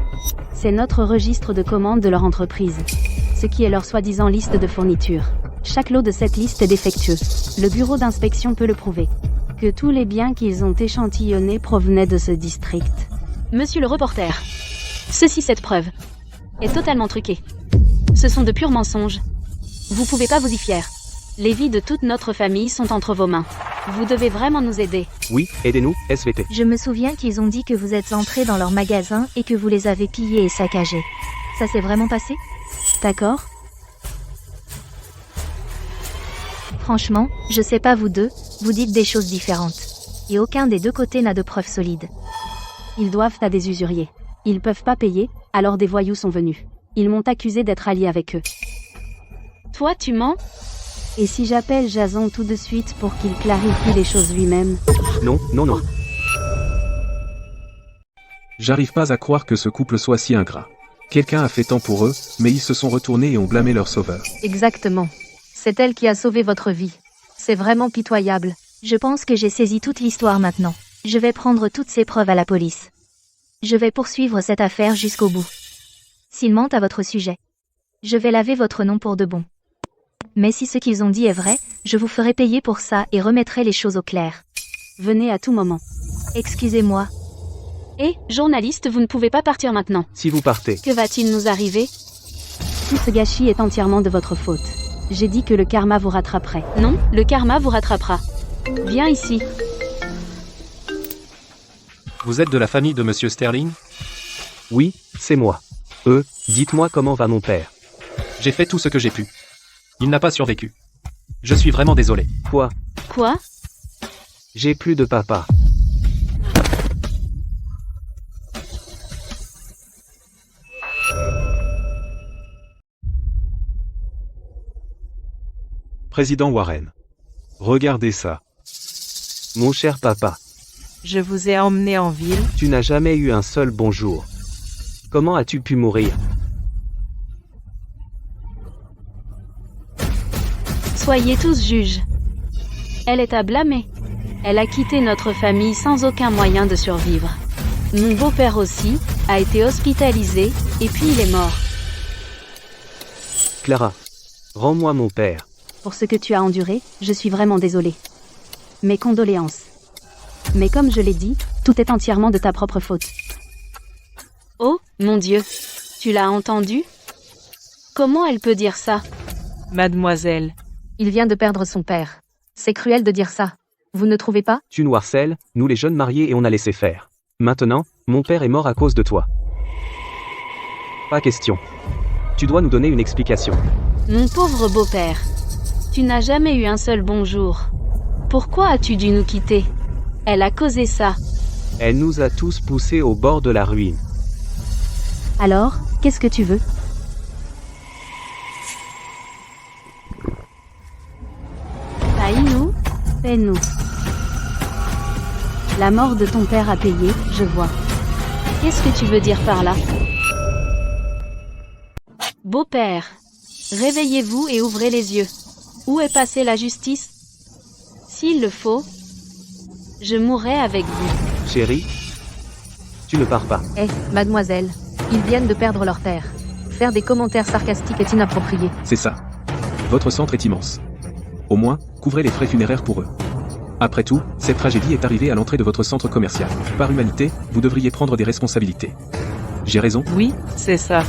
C'est notre registre de commandes de leur entreprise. Ce qui est leur soi-disant liste de fournitures. Chaque lot de cette liste est défectueux. Le bureau d'inspection peut le prouver. Que tous les biens qu'ils ont échantillonnés provenaient de ce district. Monsieur le reporter, cette preuve est totalement truquée. Ce sont de purs mensonges. Vous pouvez pas vous y fier. Les vies de toute notre famille sont entre vos mains. Vous devez vraiment nous aider. Oui, aidez-nous, SVP. Je me souviens qu'ils ont dit que vous êtes entrés dans leur magasin et que vous les avez pillés et saccagés. Ça s'est vraiment passé? D'accord. Franchement, je sais pas vous deux, vous dites des choses différentes. Et aucun des deux côtés n'a de preuves solides. Ils doivent à des usuriers. Ils peuvent pas payer, alors des voyous sont venus. Ils m'ont accusé d'être allié avec eux. Toi tu mens? Et si j'appelle Jason tout de suite pour qu'il clarifie les choses lui-même? Non, non, non. J'arrive pas à croire que ce couple soit si ingrat. Quelqu'un a fait tant pour eux, mais ils se sont retournés et ont blâmé leur sauveur. Exactement. C'est elle qui a sauvé votre vie. C'est vraiment pitoyable. Je pense que j'ai saisi toute l'histoire maintenant. Je vais prendre toutes ces preuves à la police. Je vais poursuivre cette affaire jusqu'au bout. S'ils mentent à votre sujet, je vais laver votre nom pour de bon. Mais si ce qu'ils ont dit est vrai, je vous ferai payer pour ça et remettrai les choses au clair. Venez à tout moment. Excusez-moi. Journaliste, vous ne pouvez pas partir maintenant. Si vous partez. Que va-t-il nous arriver? Tout ce gâchis est entièrement de votre faute. J'ai dit que le karma vous rattraperait. Non, le karma vous rattrapera. Viens ici. Vous êtes de la famille de Monsieur Sterling? Oui, c'est moi. Dites-moi comment va mon père. J'ai fait tout ce que j'ai pu. Il n'a pas survécu. Je suis vraiment désolé. Quoi? J'ai plus de papa. Président Warren. Regardez ça. Mon cher papa, Je vous ai emmené en ville. tu n'as jamais eu un seul bonjour. Comment as-tu pu mourir? Soyez tous juges. Elle est à blâmer. Elle a quitté notre famille sans aucun moyen de survivre. Mon beau-père aussi a été hospitalisé, et puis il est mort. Clara, rends-moi mon père. Pour ce que tu as enduré, je suis vraiment désolée. Mes condoléances. Mais comme je l'ai dit, tout est entièrement de ta propre faute. Oh, mon Dieu. Tu l'as entendu? Comment elle peut dire ça? Mademoiselle, Il vient de perdre son père. C'est cruel de dire ça. Vous ne trouvez pas? Tu nous harcèles, nous les jeunes mariés et on a laissé faire. Maintenant, mon père est mort à cause de toi. Pas question. Tu dois nous donner une explication. Mon pauvre beau-père. Tu n'as jamais eu un seul bonjour. Pourquoi as-tu dû nous quitter? Elle a causé ça. Elle nous a tous poussés au bord de la ruine. Alors, qu'est-ce que tu veux? Haïs-nous? Paie-nous. La mort de ton père a payé, je vois. Qu'est-ce que tu veux dire par là? Beau-père, réveillez-vous et ouvrez les yeux. Où est passée la justice? S'il le faut, je mourrai avec vous. Chérie, tu ne pars pas. Mademoiselle, ils viennent de perdre leur père. Faire des commentaires sarcastiques est inapproprié. C'est ça. Votre centre est immense. Au moins, couvrez les frais funéraires pour eux. Après tout, cette tragédie est arrivée à l'entrée de votre centre commercial. Par humanité, vous devriez prendre des responsabilités. J'ai raison? oui, c'est ça.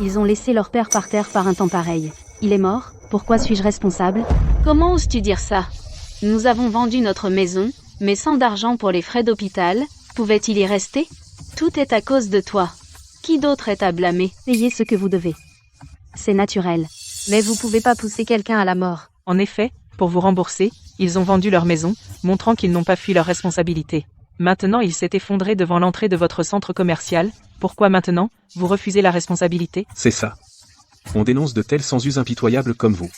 Ils ont laissé leur père par terre par un temps pareil. Il est mort, pourquoi suis-je responsable? Comment oses-tu dire ça? Nous avons vendu notre maison, mais sans d'argent pour les frais d'hôpital, pouvait-il y rester? Tout est à cause de toi. Qui d'autre est à blâmer? Payez ce que vous devez. C'est naturel. Mais vous pouvez pas pousser quelqu'un à la mort. En effet, pour vous rembourser, ils ont vendu leur maison, montrant qu'ils n'ont pas fui leurs responsabilités. Maintenant il s'est effondré devant l'entrée de votre centre commercial. Pourquoi maintenant, vous refusez la responsabilité? C'est ça. On dénonce de tels sans-us impitoyables comme vous.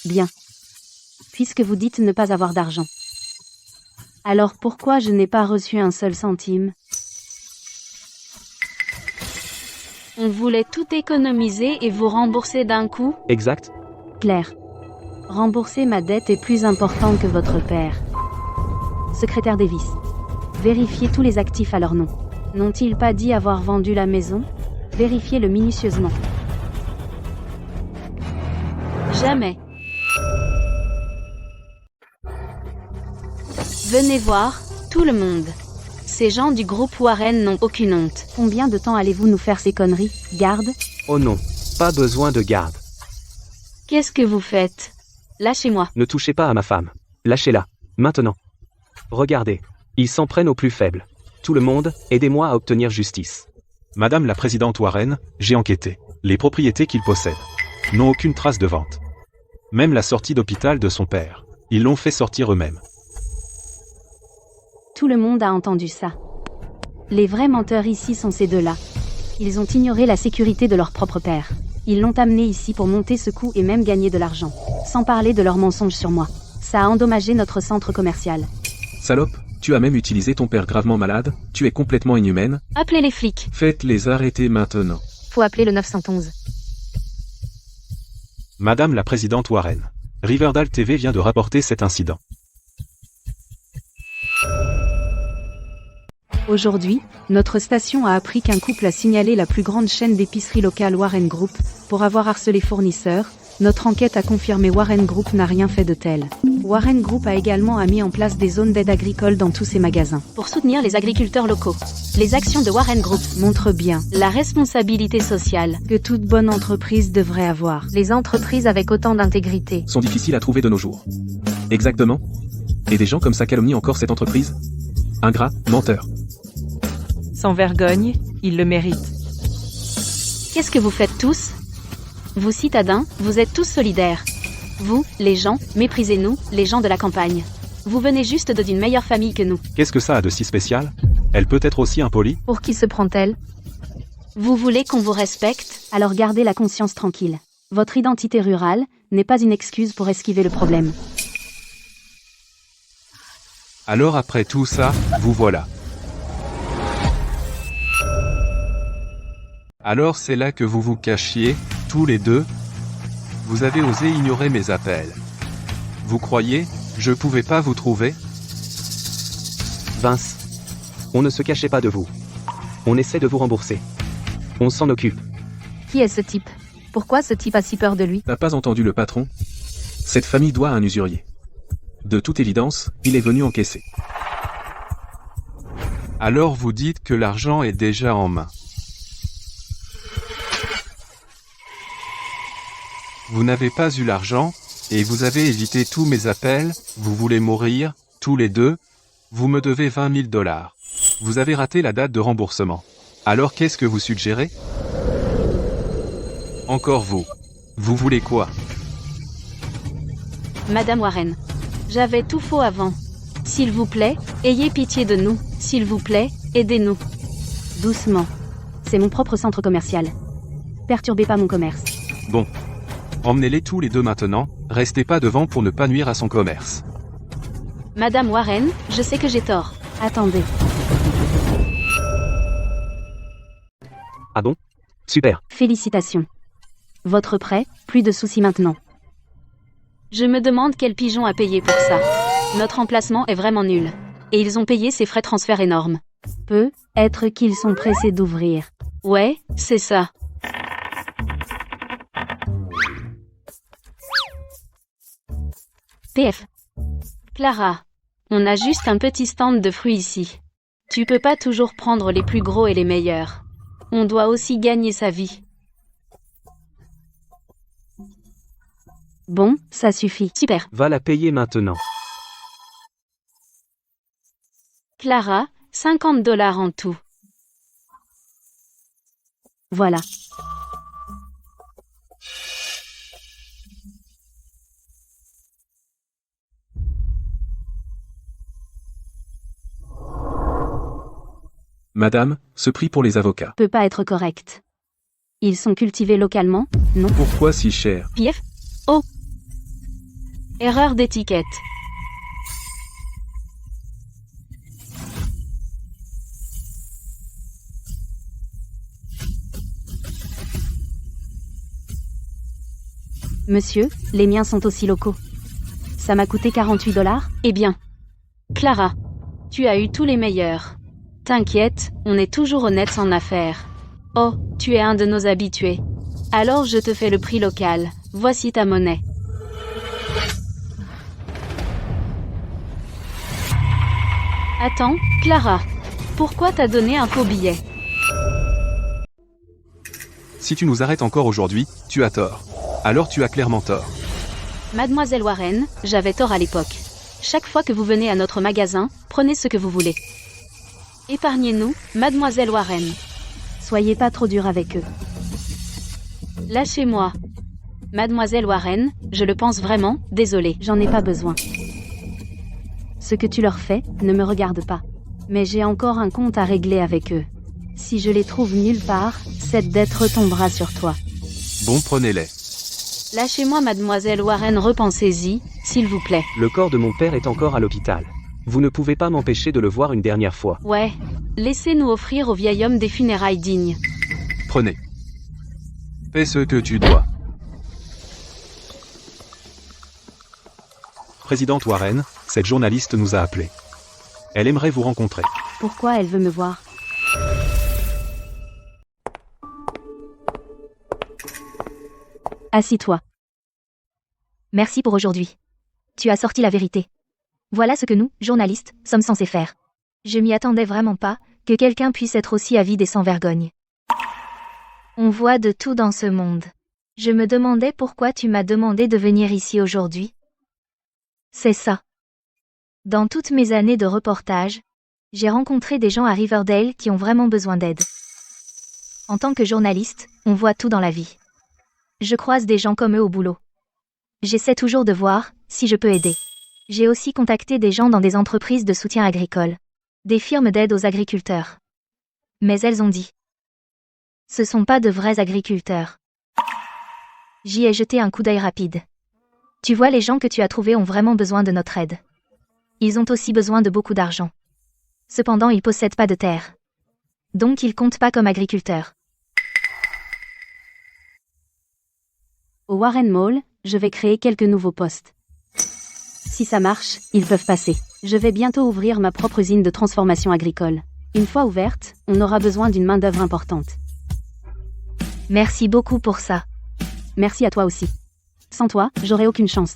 Bien. Puisque vous dites ne pas avoir d'argent. Alors pourquoi je n'ai pas reçu un seul centime? On voulait tout économiser et vous rembourser d'un coup? Exact. Claire. Rembourser ma dette est plus important que votre père. Secrétaire Davis. Vérifiez tous les actifs à leur nom. N'ont-ils pas dit avoir vendu la maison? Vérifiez-le minutieusement. Jamais. Venez voir, tout le monde. Ces gens du groupe Warren n'ont aucune honte. Combien de temps allez-vous nous faire ces conneries? Garde? Oh non, pas besoin de garde. Qu'est-ce que vous faites? Lâchez-moi. Ne touchez pas à ma femme. Lâchez-la. Maintenant. Regardez. Ils s'en prennent aux plus faibles. Tout le monde, aidez-moi à obtenir justice. Madame la présidente Warren, j'ai enquêté. Les propriétés qu'il possède n'ont aucune trace de vente. Même la sortie d'hôpital de son père, ils l'ont fait sortir eux-mêmes. Tout le monde a entendu ça. Les vrais menteurs ici sont ces deux-là. Ils ont ignoré la sécurité de leur propre père. Ils l'ont amené ici pour monter ce coup et même gagner de l'argent. Sans parler de leurs mensonges sur moi. Ça a endommagé notre centre commercial. Salope, tu as même utilisé ton père gravement malade, tu es complètement inhumaine. Appelez les flics. Faites-les arrêter maintenant. Faut appeler le 911. Madame la présidente Warren, Riverdale TV vient de rapporter cet incident. Aujourd'hui, notre station a appris qu'un couple a signalé la plus grande chaîne d'épicerie locale Warren Group pour avoir harcelé fournisseurs. Notre enquête a confirmé Warren Group n'a rien fait de tel. Warren Group a également mis en place des zones d'aide agricole dans tous ses magasins. Pour soutenir les agriculteurs locaux. Les actions de Warren Group Montrent bien la responsabilité sociale que toute bonne entreprise devrait avoir. Les entreprises avec autant d'intégrité Sont difficiles à trouver de nos jours. Exactement. Et des gens comme ça calomnient encore cette entreprise? Ingrats, menteurs. Sans vergogne, ils le méritent. Qu'est-ce que vous faites tous? Vous citadins, vous êtes tous solidaires. Vous, les gens, méprisez-nous, les gens de la campagne. Vous venez juste d'une meilleure famille que nous. Qu'est-ce que ça a de si spécial? Elle peut être aussi impolie? Pour qui se prend-elle? Vous voulez qu'on vous respecte? Alors gardez la conscience tranquille. Votre identité rurale n'est pas une excuse pour esquiver le problème. Alors après tout ça, vous voilà. Alors c'est là que vous vous cachiez, tous les deux? Vous avez osé ignorer mes appels. Vous croyez, je pouvais pas vous trouver? Vince. On ne se cachait pas de vous. On essaie de vous rembourser. On s'en occupe. Qui est ce type? Pourquoi ce type a si peur de lui? T'as pas entendu le patron? Cette famille doit à un usurier. De toute évidence, il est venu encaisser. Alors vous dites que l'argent est déjà en main. Vous n'avez pas eu l'argent, et vous avez évité tous mes appels, vous voulez mourir, tous les deux. Vous me devez 20 000 dollars. Vous avez raté la date de remboursement. Alors qu'est-ce que vous suggérez? Encore vous. Vous voulez quoi? Madame Warren. J'avais tout faux avant. S'il vous plaît, ayez pitié de nous. S'il vous plaît, aidez-nous. Doucement. C'est mon propre centre commercial. Perturbez pas mon commerce. Bon. Emmenez-les tous les deux maintenant, restez pas devant pour ne pas nuire à son commerce. Madame Warren, je sais que j'ai tort. Attendez. Ah bon? Super. Félicitations. Votre prêt, plus de soucis maintenant. Je me demande quel pigeon a payé pour ça. Notre emplacement est vraiment nul. Et ils ont payé ces frais transferts énormes. Peut être qu'ils sont pressés d'ouvrir. Ouais, c'est ça. PF. Clara. On a juste un petit stand de fruits ici. Tu peux pas toujours prendre les plus gros et les meilleurs. On doit aussi gagner sa vie. Bon, ça suffit. Super. Va la payer maintenant. Clara, 50 dollars en tout. Voilà. Madame, ce prix pour les avocats. Peut pas être correct. Ils sont cultivés localement, non? Pourquoi si cher? PF. Oh. Erreur d'étiquette. Monsieur, les miens sont aussi locaux. Ça m'a coûté 48 dollars? Eh bien. Clara. Tu as eu tous les meilleurs. T'inquiète, on est toujours honnête en affaires. Oh, tu es un de nos habitués. Alors je te fais le prix local. Voici ta monnaie. Attends, Clara. Pourquoi t'as donné un faux billet? Si tu nous arrêtes encore aujourd'hui, tu as tort. Alors tu as clairement tort. Mademoiselle Warren, j'avais tort à l'époque. Chaque fois que vous venez à notre magasin, prenez ce que vous voulez. Épargnez-nous, Mademoiselle Warren. Soyez pas trop dur avec eux. Lâchez-moi. Mademoiselle Warren, je le pense vraiment, désolé. J'en ai pas besoin. Ce que tu leur fais, ne me regarde pas. Mais j'ai encore un compte à régler avec eux. Si je les trouve nulle part, cette dette retombera sur toi. Bon, prenez-les. Lâchez-moi, Mademoiselle Warren, repensez-y, s'il vous plaît. Le corps de mon père est encore à l'hôpital. Vous ne pouvez pas m'empêcher de le voir une dernière fois. Ouais. Laissez-nous offrir au vieil homme des funérailles dignes. Prenez. Fais ce que tu dois. Présidente Warren, cette journaliste nous a appelés. Elle aimerait vous rencontrer. Pourquoi elle veut me voir? Assis-toi. Merci pour aujourd'hui. Tu as sorti la vérité. Voilà ce que nous, journalistes, sommes censés faire. Je m'y attendais vraiment pas, que quelqu'un puisse être aussi avide et sans vergogne. On voit de tout dans ce monde. Je me demandais pourquoi tu m'as demandé de venir ici aujourd'hui. C'est ça. Dans toutes mes années de reportage, j'ai rencontré des gens à Riverdale qui ont vraiment besoin d'aide. En tant que journaliste, on voit tout dans la vie. Je croise des gens comme eux au boulot. J'essaie toujours de voir si je peux aider. J'ai aussi contacté des gens dans des entreprises de soutien agricole. Des firmes d'aide aux agriculteurs. Mais elles ont dit. Ce sont pas de vrais agriculteurs. J'y ai jeté un coup d'œil rapide. Tu vois, les gens que tu as trouvés ont vraiment besoin de notre aide. Ils ont aussi besoin de beaucoup d'argent. Cependant, ils possèdent pas de terre. Donc ils comptent pas comme agriculteurs. Au Warren Mall, je vais créer quelques nouveaux postes. Si ça marche, ils peuvent passer. Je vais bientôt ouvrir ma propre usine de transformation agricole. Une fois ouverte, on aura besoin d'une main-d'œuvre importante. Merci beaucoup pour ça. Merci à toi aussi. Sans toi, j'aurais aucune chance.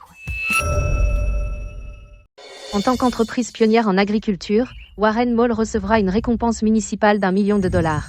En tant qu'entreprise pionnière en agriculture, Warren Mall recevra une récompense municipale d'1 million de dollars.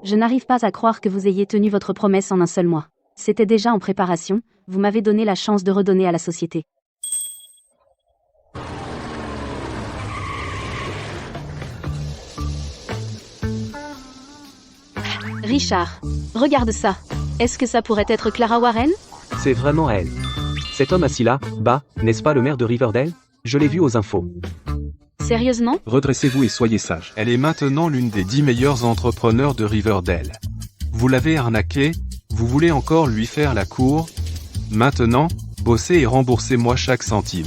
Je n'arrive pas à croire que vous ayez tenu votre promesse en un seul mois. C'était déjà en préparation, vous m'avez donné la chance de redonner à la société. Richard, regarde ça. Est-ce que ça pourrait être Clara Warren? C'est vraiment elle. Cet homme assis là, bas, n'est-ce pas le maire de Riverdale? Je l'ai vu aux infos. Sérieusement? Redressez-vous et soyez sage. Elle est maintenant l'une des 10 meilleures entrepreneurs de Riverdale. Vous l'avez arnaquée, vous voulez encore lui faire la cour? Maintenant, bossez et remboursez-moi chaque centime.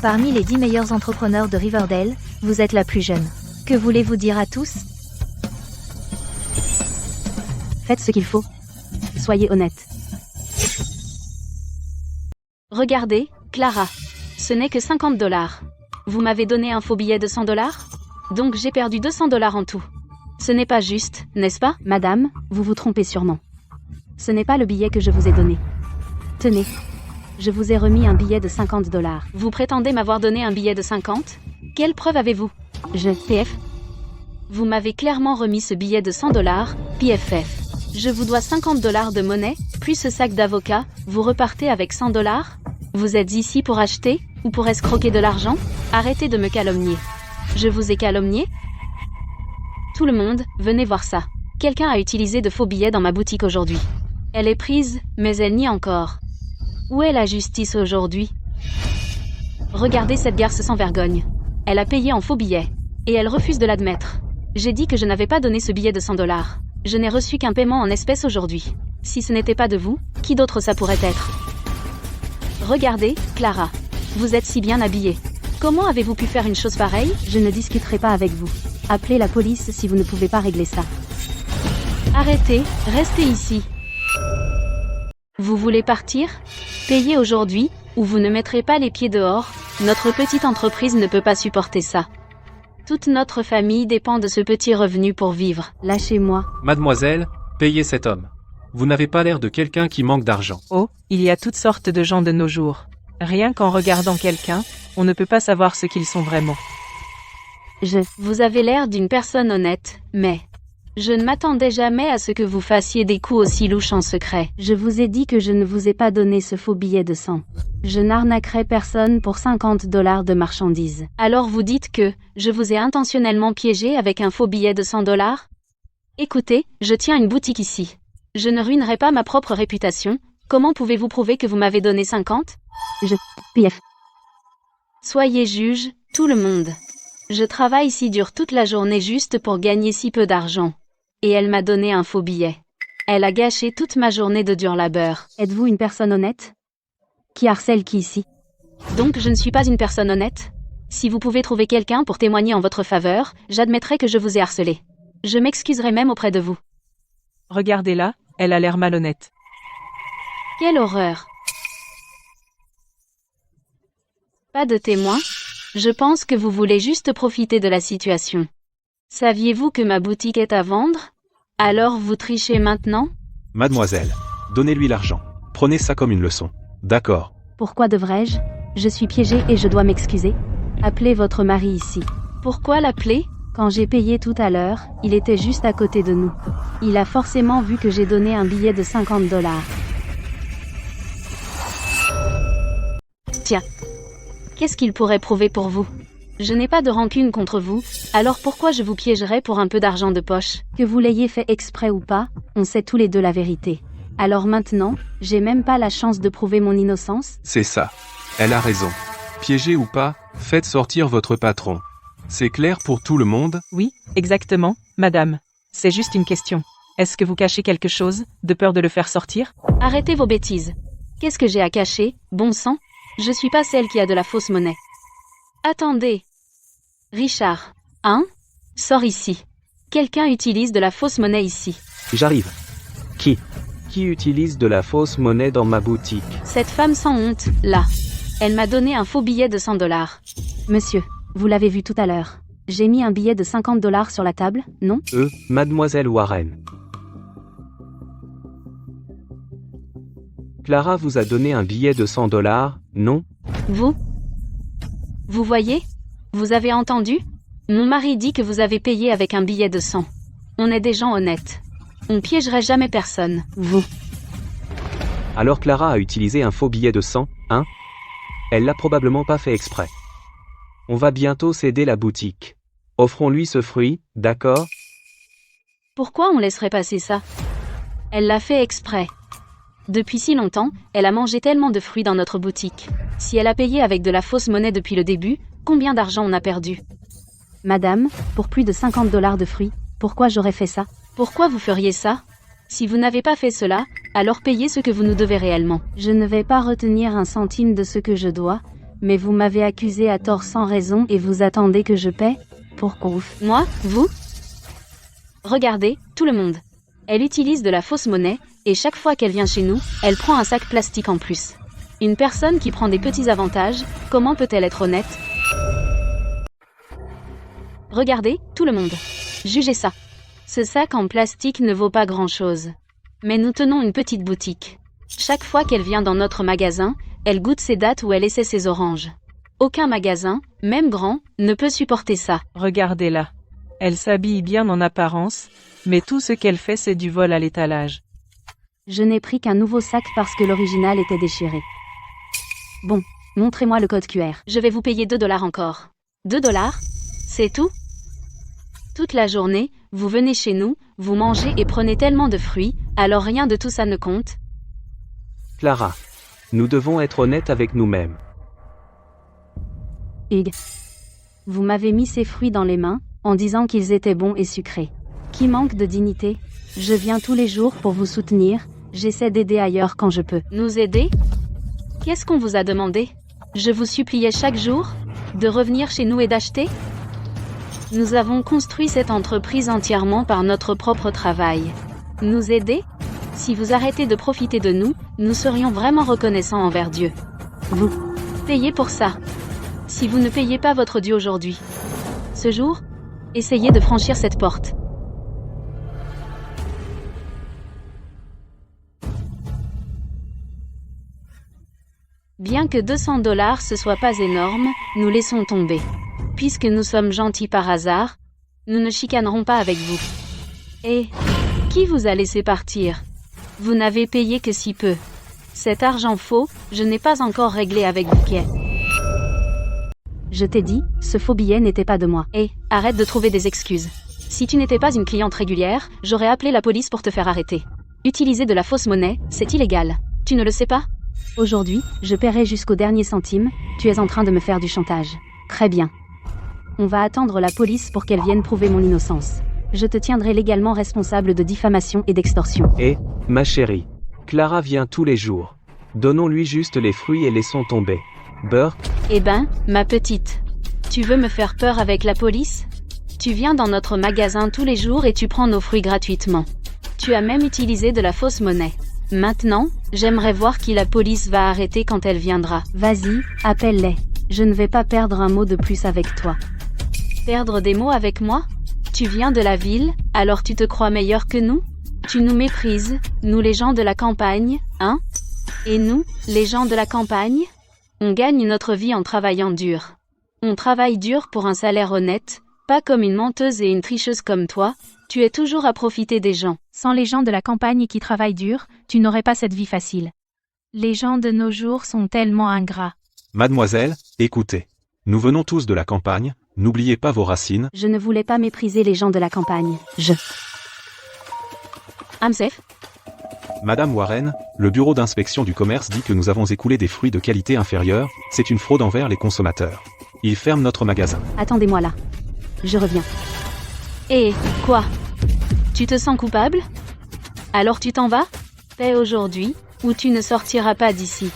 Parmi les 10 meilleurs entrepreneurs de Riverdale, vous êtes la plus jeune. Que voulez-vous dire à tous? Faites ce qu'il faut. Soyez honnête. Regardez, Clara. Ce n'est que 50 $. Vous m'avez donné un faux billet de 100 $? Donc j'ai perdu 200 $ en tout. Ce n'est pas juste, n'est-ce pas? Madame, vous vous trompez sûrement. Ce n'est pas le billet que je vous ai donné. Tenez. Je vous ai remis un billet de 50 $. Vous prétendez m'avoir donné un billet de 50? Quelle preuve avez-vous? PF. Vous m'avez clairement remis ce billet de 100 $, PFF. Je vous dois 50 $ de monnaie, plus ce sac d'avocat, vous repartez avec 100 $? Vous êtes ici pour acheter, ou pour escroquer de l'argent? Arrêtez de me calomnier. Je vous ai calomnié? Tout le monde, venez voir ça. Quelqu'un a utilisé de faux billets dans ma boutique aujourd'hui. Elle est prise, mais elle nie encore. Où est la justice aujourd'hui? Regardez cette garce sans vergogne. Elle a payé en faux billets. Et elle refuse de l'admettre. J'ai dit que je n'avais pas donné ce billet de 100 $. Je n'ai reçu qu'un paiement en espèces aujourd'hui. Si ce n'était pas de vous, qui d'autre ça pourrait être? Regardez, Clara. Vous êtes si bien habillée. Comment avez-vous pu faire une chose pareille? Je ne discuterai pas avec vous. Appelez la police si vous ne pouvez pas régler ça. Arrêtez, restez ici. Vous voulez partir? Payez aujourd'hui, ou vous ne mettrez pas les pieds dehors. Notre petite entreprise ne peut pas supporter ça. Toute notre famille dépend de ce petit revenu pour vivre. Lâchez-moi. Mademoiselle, payez cet homme. Vous n'avez pas l'air de quelqu'un qui manque d'argent. Oh, il y a toutes sortes de gens de nos jours. Rien qu'en regardant quelqu'un, on ne peut pas savoir ce qu'ils sont vraiment. Vous avez l'air d'une personne honnête, mais... Je ne m'attendais jamais à ce que vous fassiez des coups aussi louches en secret. Je vous ai dit que je ne vous ai pas donné ce faux billet de 100. Je n'arnaquerai personne pour 50 $ de marchandises. Alors vous dites que, je vous ai intentionnellement piégé avec un faux billet de 100 $? Écoutez, je tiens une boutique ici. Je ne ruinerai pas ma propre réputation. Comment pouvez-vous prouver que vous m'avez donné 50? PF. Soyez juge, tout le monde. Je travaille si dur toute la journée juste pour gagner si peu d'argent. Et elle m'a donné un faux billet. Elle a gâché toute ma journée de dur labeur. Êtes-vous une personne honnête? Qui harcèle qui ici? Donc je ne suis pas une personne honnête? Si vous pouvez trouver quelqu'un pour témoigner en votre faveur, j'admettrai que je vous ai harcelé. Je m'excuserai même auprès de vous. Regardez-la, elle a l'air malhonnête. Quelle horreur! Pas de témoin? Je pense que vous voulez juste profiter de la situation. Saviez-vous que ma boutique est à vendre? Alors vous trichez maintenant? Mademoiselle, donnez-lui l'argent. Prenez ça comme une leçon. D'accord. Pourquoi devrais-je? Je suis piégée et je dois m'excuser. Appelez votre mari ici. Pourquoi l'appeler? Quand j'ai payé tout à l'heure, il était juste à côté de nous. Il a forcément vu que j'ai donné un billet de 50 $. Tiens. Qu'est-ce qu'il pourrait prouver pour vous? Je n'ai pas de rancune contre vous, alors pourquoi je vous piégerais pour un peu d'argent de poche? Que vous l'ayez fait exprès ou pas, on sait tous les deux la vérité. Alors maintenant, j'ai même pas la chance de prouver mon innocence? C'est ça. Elle a raison. Piégé ou pas, faites sortir votre patron. C'est clair pour tout le monde? Oui, exactement, madame. C'est juste une question. Est-ce que vous cachez quelque chose, de peur de le faire sortir? Arrêtez vos bêtises. Qu'est-ce que j'ai à cacher, bon sang? Je suis pas celle qui a de la fausse monnaie. Attendez. Richard. Hein? Sors ici. Quelqu'un utilise de la fausse monnaie ici. J'arrive. Qui utilise de la fausse monnaie dans ma boutique? Cette femme sans honte, là. Elle m'a donné un faux billet de 100 $. Monsieur, vous l'avez vu tout à l'heure. J'ai mis un billet de 50 $ sur la table, non? Mademoiselle Warren. Clara vous a donné un billet de 100 $, non? Vous voyez? Vous avez entendu? Mon mari dit que vous avez payé avec un billet de 100. On est des gens honnêtes. On piégerait jamais personne. Vous. Alors Clara a utilisé un faux billet de 100, hein? Elle l'a probablement pas fait exprès. On va bientôt céder la boutique. Offrons-lui ce fruit, d'accord? Pourquoi on laisserait passer ça? Elle l'a fait exprès. Depuis si longtemps, elle a mangé tellement de fruits dans notre boutique. Si elle a payé avec de la fausse monnaie depuis le début, combien d'argent on a perdu? Madame, pour plus de 50 $ de fruits, pourquoi j'aurais fait ça? Pourquoi vous feriez ça? Si vous n'avez pas fait cela, alors payez ce que vous nous devez réellement. Je ne vais pas retenir un centime de ce que je dois, mais vous m'avez accusé à tort sans raison et vous attendez que je paie? Pourquoi? Moi? Vous? Regardez, tout le monde. Elle utilise de la fausse monnaie, et chaque fois qu'elle vient chez nous, elle prend un sac plastique en plus. Une personne qui prend des petits avantages, comment peut-elle être honnête? Regardez, tout le monde. Jugez ça. Ce sac en plastique ne vaut pas grand-chose. Mais nous tenons une petite boutique. Chaque fois qu'elle vient dans notre magasin, elle goûte ses dattes ou elle essaie ses oranges. Aucun magasin, même grand, ne peut supporter ça. Regardez-la. Elle s'habille bien en apparence, mais tout ce qu'elle fait c'est du vol à l'étalage. Je n'ai pris qu'un nouveau sac parce que l'original était déchiré. Bon, montrez-moi le code QR. Je vais vous payer 2 $ encore. 2 $? C'est tout? Toute la journée, vous venez chez nous, vous mangez et prenez tellement de fruits, alors rien de tout ça ne compte? Clara. Nous devons être honnêtes avec nous-mêmes. Hugues. Vous m'avez mis ces fruits dans les mains, en disant qu'ils étaient bons et sucrés. Qui manque de dignité? Je viens tous les jours pour vous soutenir, j'essaie d'aider ailleurs quand je peux. Nous aider? Qu'est-ce qu'on vous a demandé? Je vous suppliais chaque jour de revenir chez nous et d'acheter? Nous avons construit cette entreprise entièrement par notre propre travail. Nous aider? Si vous arrêtez de profiter de nous, nous serions vraiment reconnaissants envers Dieu. Vous payez pour ça. Si vous ne payez pas votre dû aujourd'hui, ce jour, essayez de franchir cette porte. Bien que 200 $ ce soit pas énorme, nous laissons tomber. Puisque nous sommes gentils par hasard, nous ne chicanerons pas avec vous. Et qui vous a laissé partir? Vous n'avez payé que si peu. Cet argent faux, je n'ai pas encore réglé avec Bouquet. Je t'ai dit, ce faux billet n'était pas de moi. Arrête de trouver des excuses. Si tu n'étais pas une cliente régulière, j'aurais appelé la police pour te faire arrêter. Utiliser de la fausse monnaie, c'est illégal. Tu ne le sais pas? Aujourd'hui, je paierai jusqu'au dernier centime, tu es en train de me faire du chantage. Très bien. On va attendre la police pour qu'elle vienne prouver mon innocence. Je te tiendrai légalement responsable de diffamation et d'extorsion. Ma chérie. Clara vient tous les jours. Donnons-lui juste les fruits et laissons tomber. Burke? Ma petite. Tu veux me faire peur avec la police? Tu viens dans notre magasin tous les jours et tu prends nos fruits gratuitement. Tu as même utilisé de la fausse monnaie. Maintenant, j'aimerais voir qui la police va arrêter quand elle viendra. Vas-y, appelle-les. Je ne vais pas perdre un mot de plus avec toi. Perdre des mots avec moi? Tu viens de la ville, alors tu te crois meilleur que nous? Tu nous méprises, nous les gens de la campagne, hein? Et nous, les gens de la campagne? On gagne notre vie en travaillant dur. On travaille dur pour un salaire honnête, pas comme une menteuse et une tricheuse comme toi, tu es toujours à profiter des gens. Sans les gens de la campagne qui travaillent dur, tu n'aurais pas cette vie facile. Les gens de nos jours sont tellement ingrats. Mademoiselle, écoutez. Nous venons tous de la campagne, n'oubliez pas vos racines. Je ne voulais pas mépriser les gens de la campagne. I'm safe. Madame Warren, le bureau d'inspection du commerce dit que nous avons écoulé des fruits de qualité inférieure, c'est une fraude envers les consommateurs. Ils ferment notre magasin. Attendez-moi là. Je reviens. Quoi? Tu te sens coupable? Alors tu t'en vas? Paie aujourd'hui, ou tu ne sortiras pas d'ici.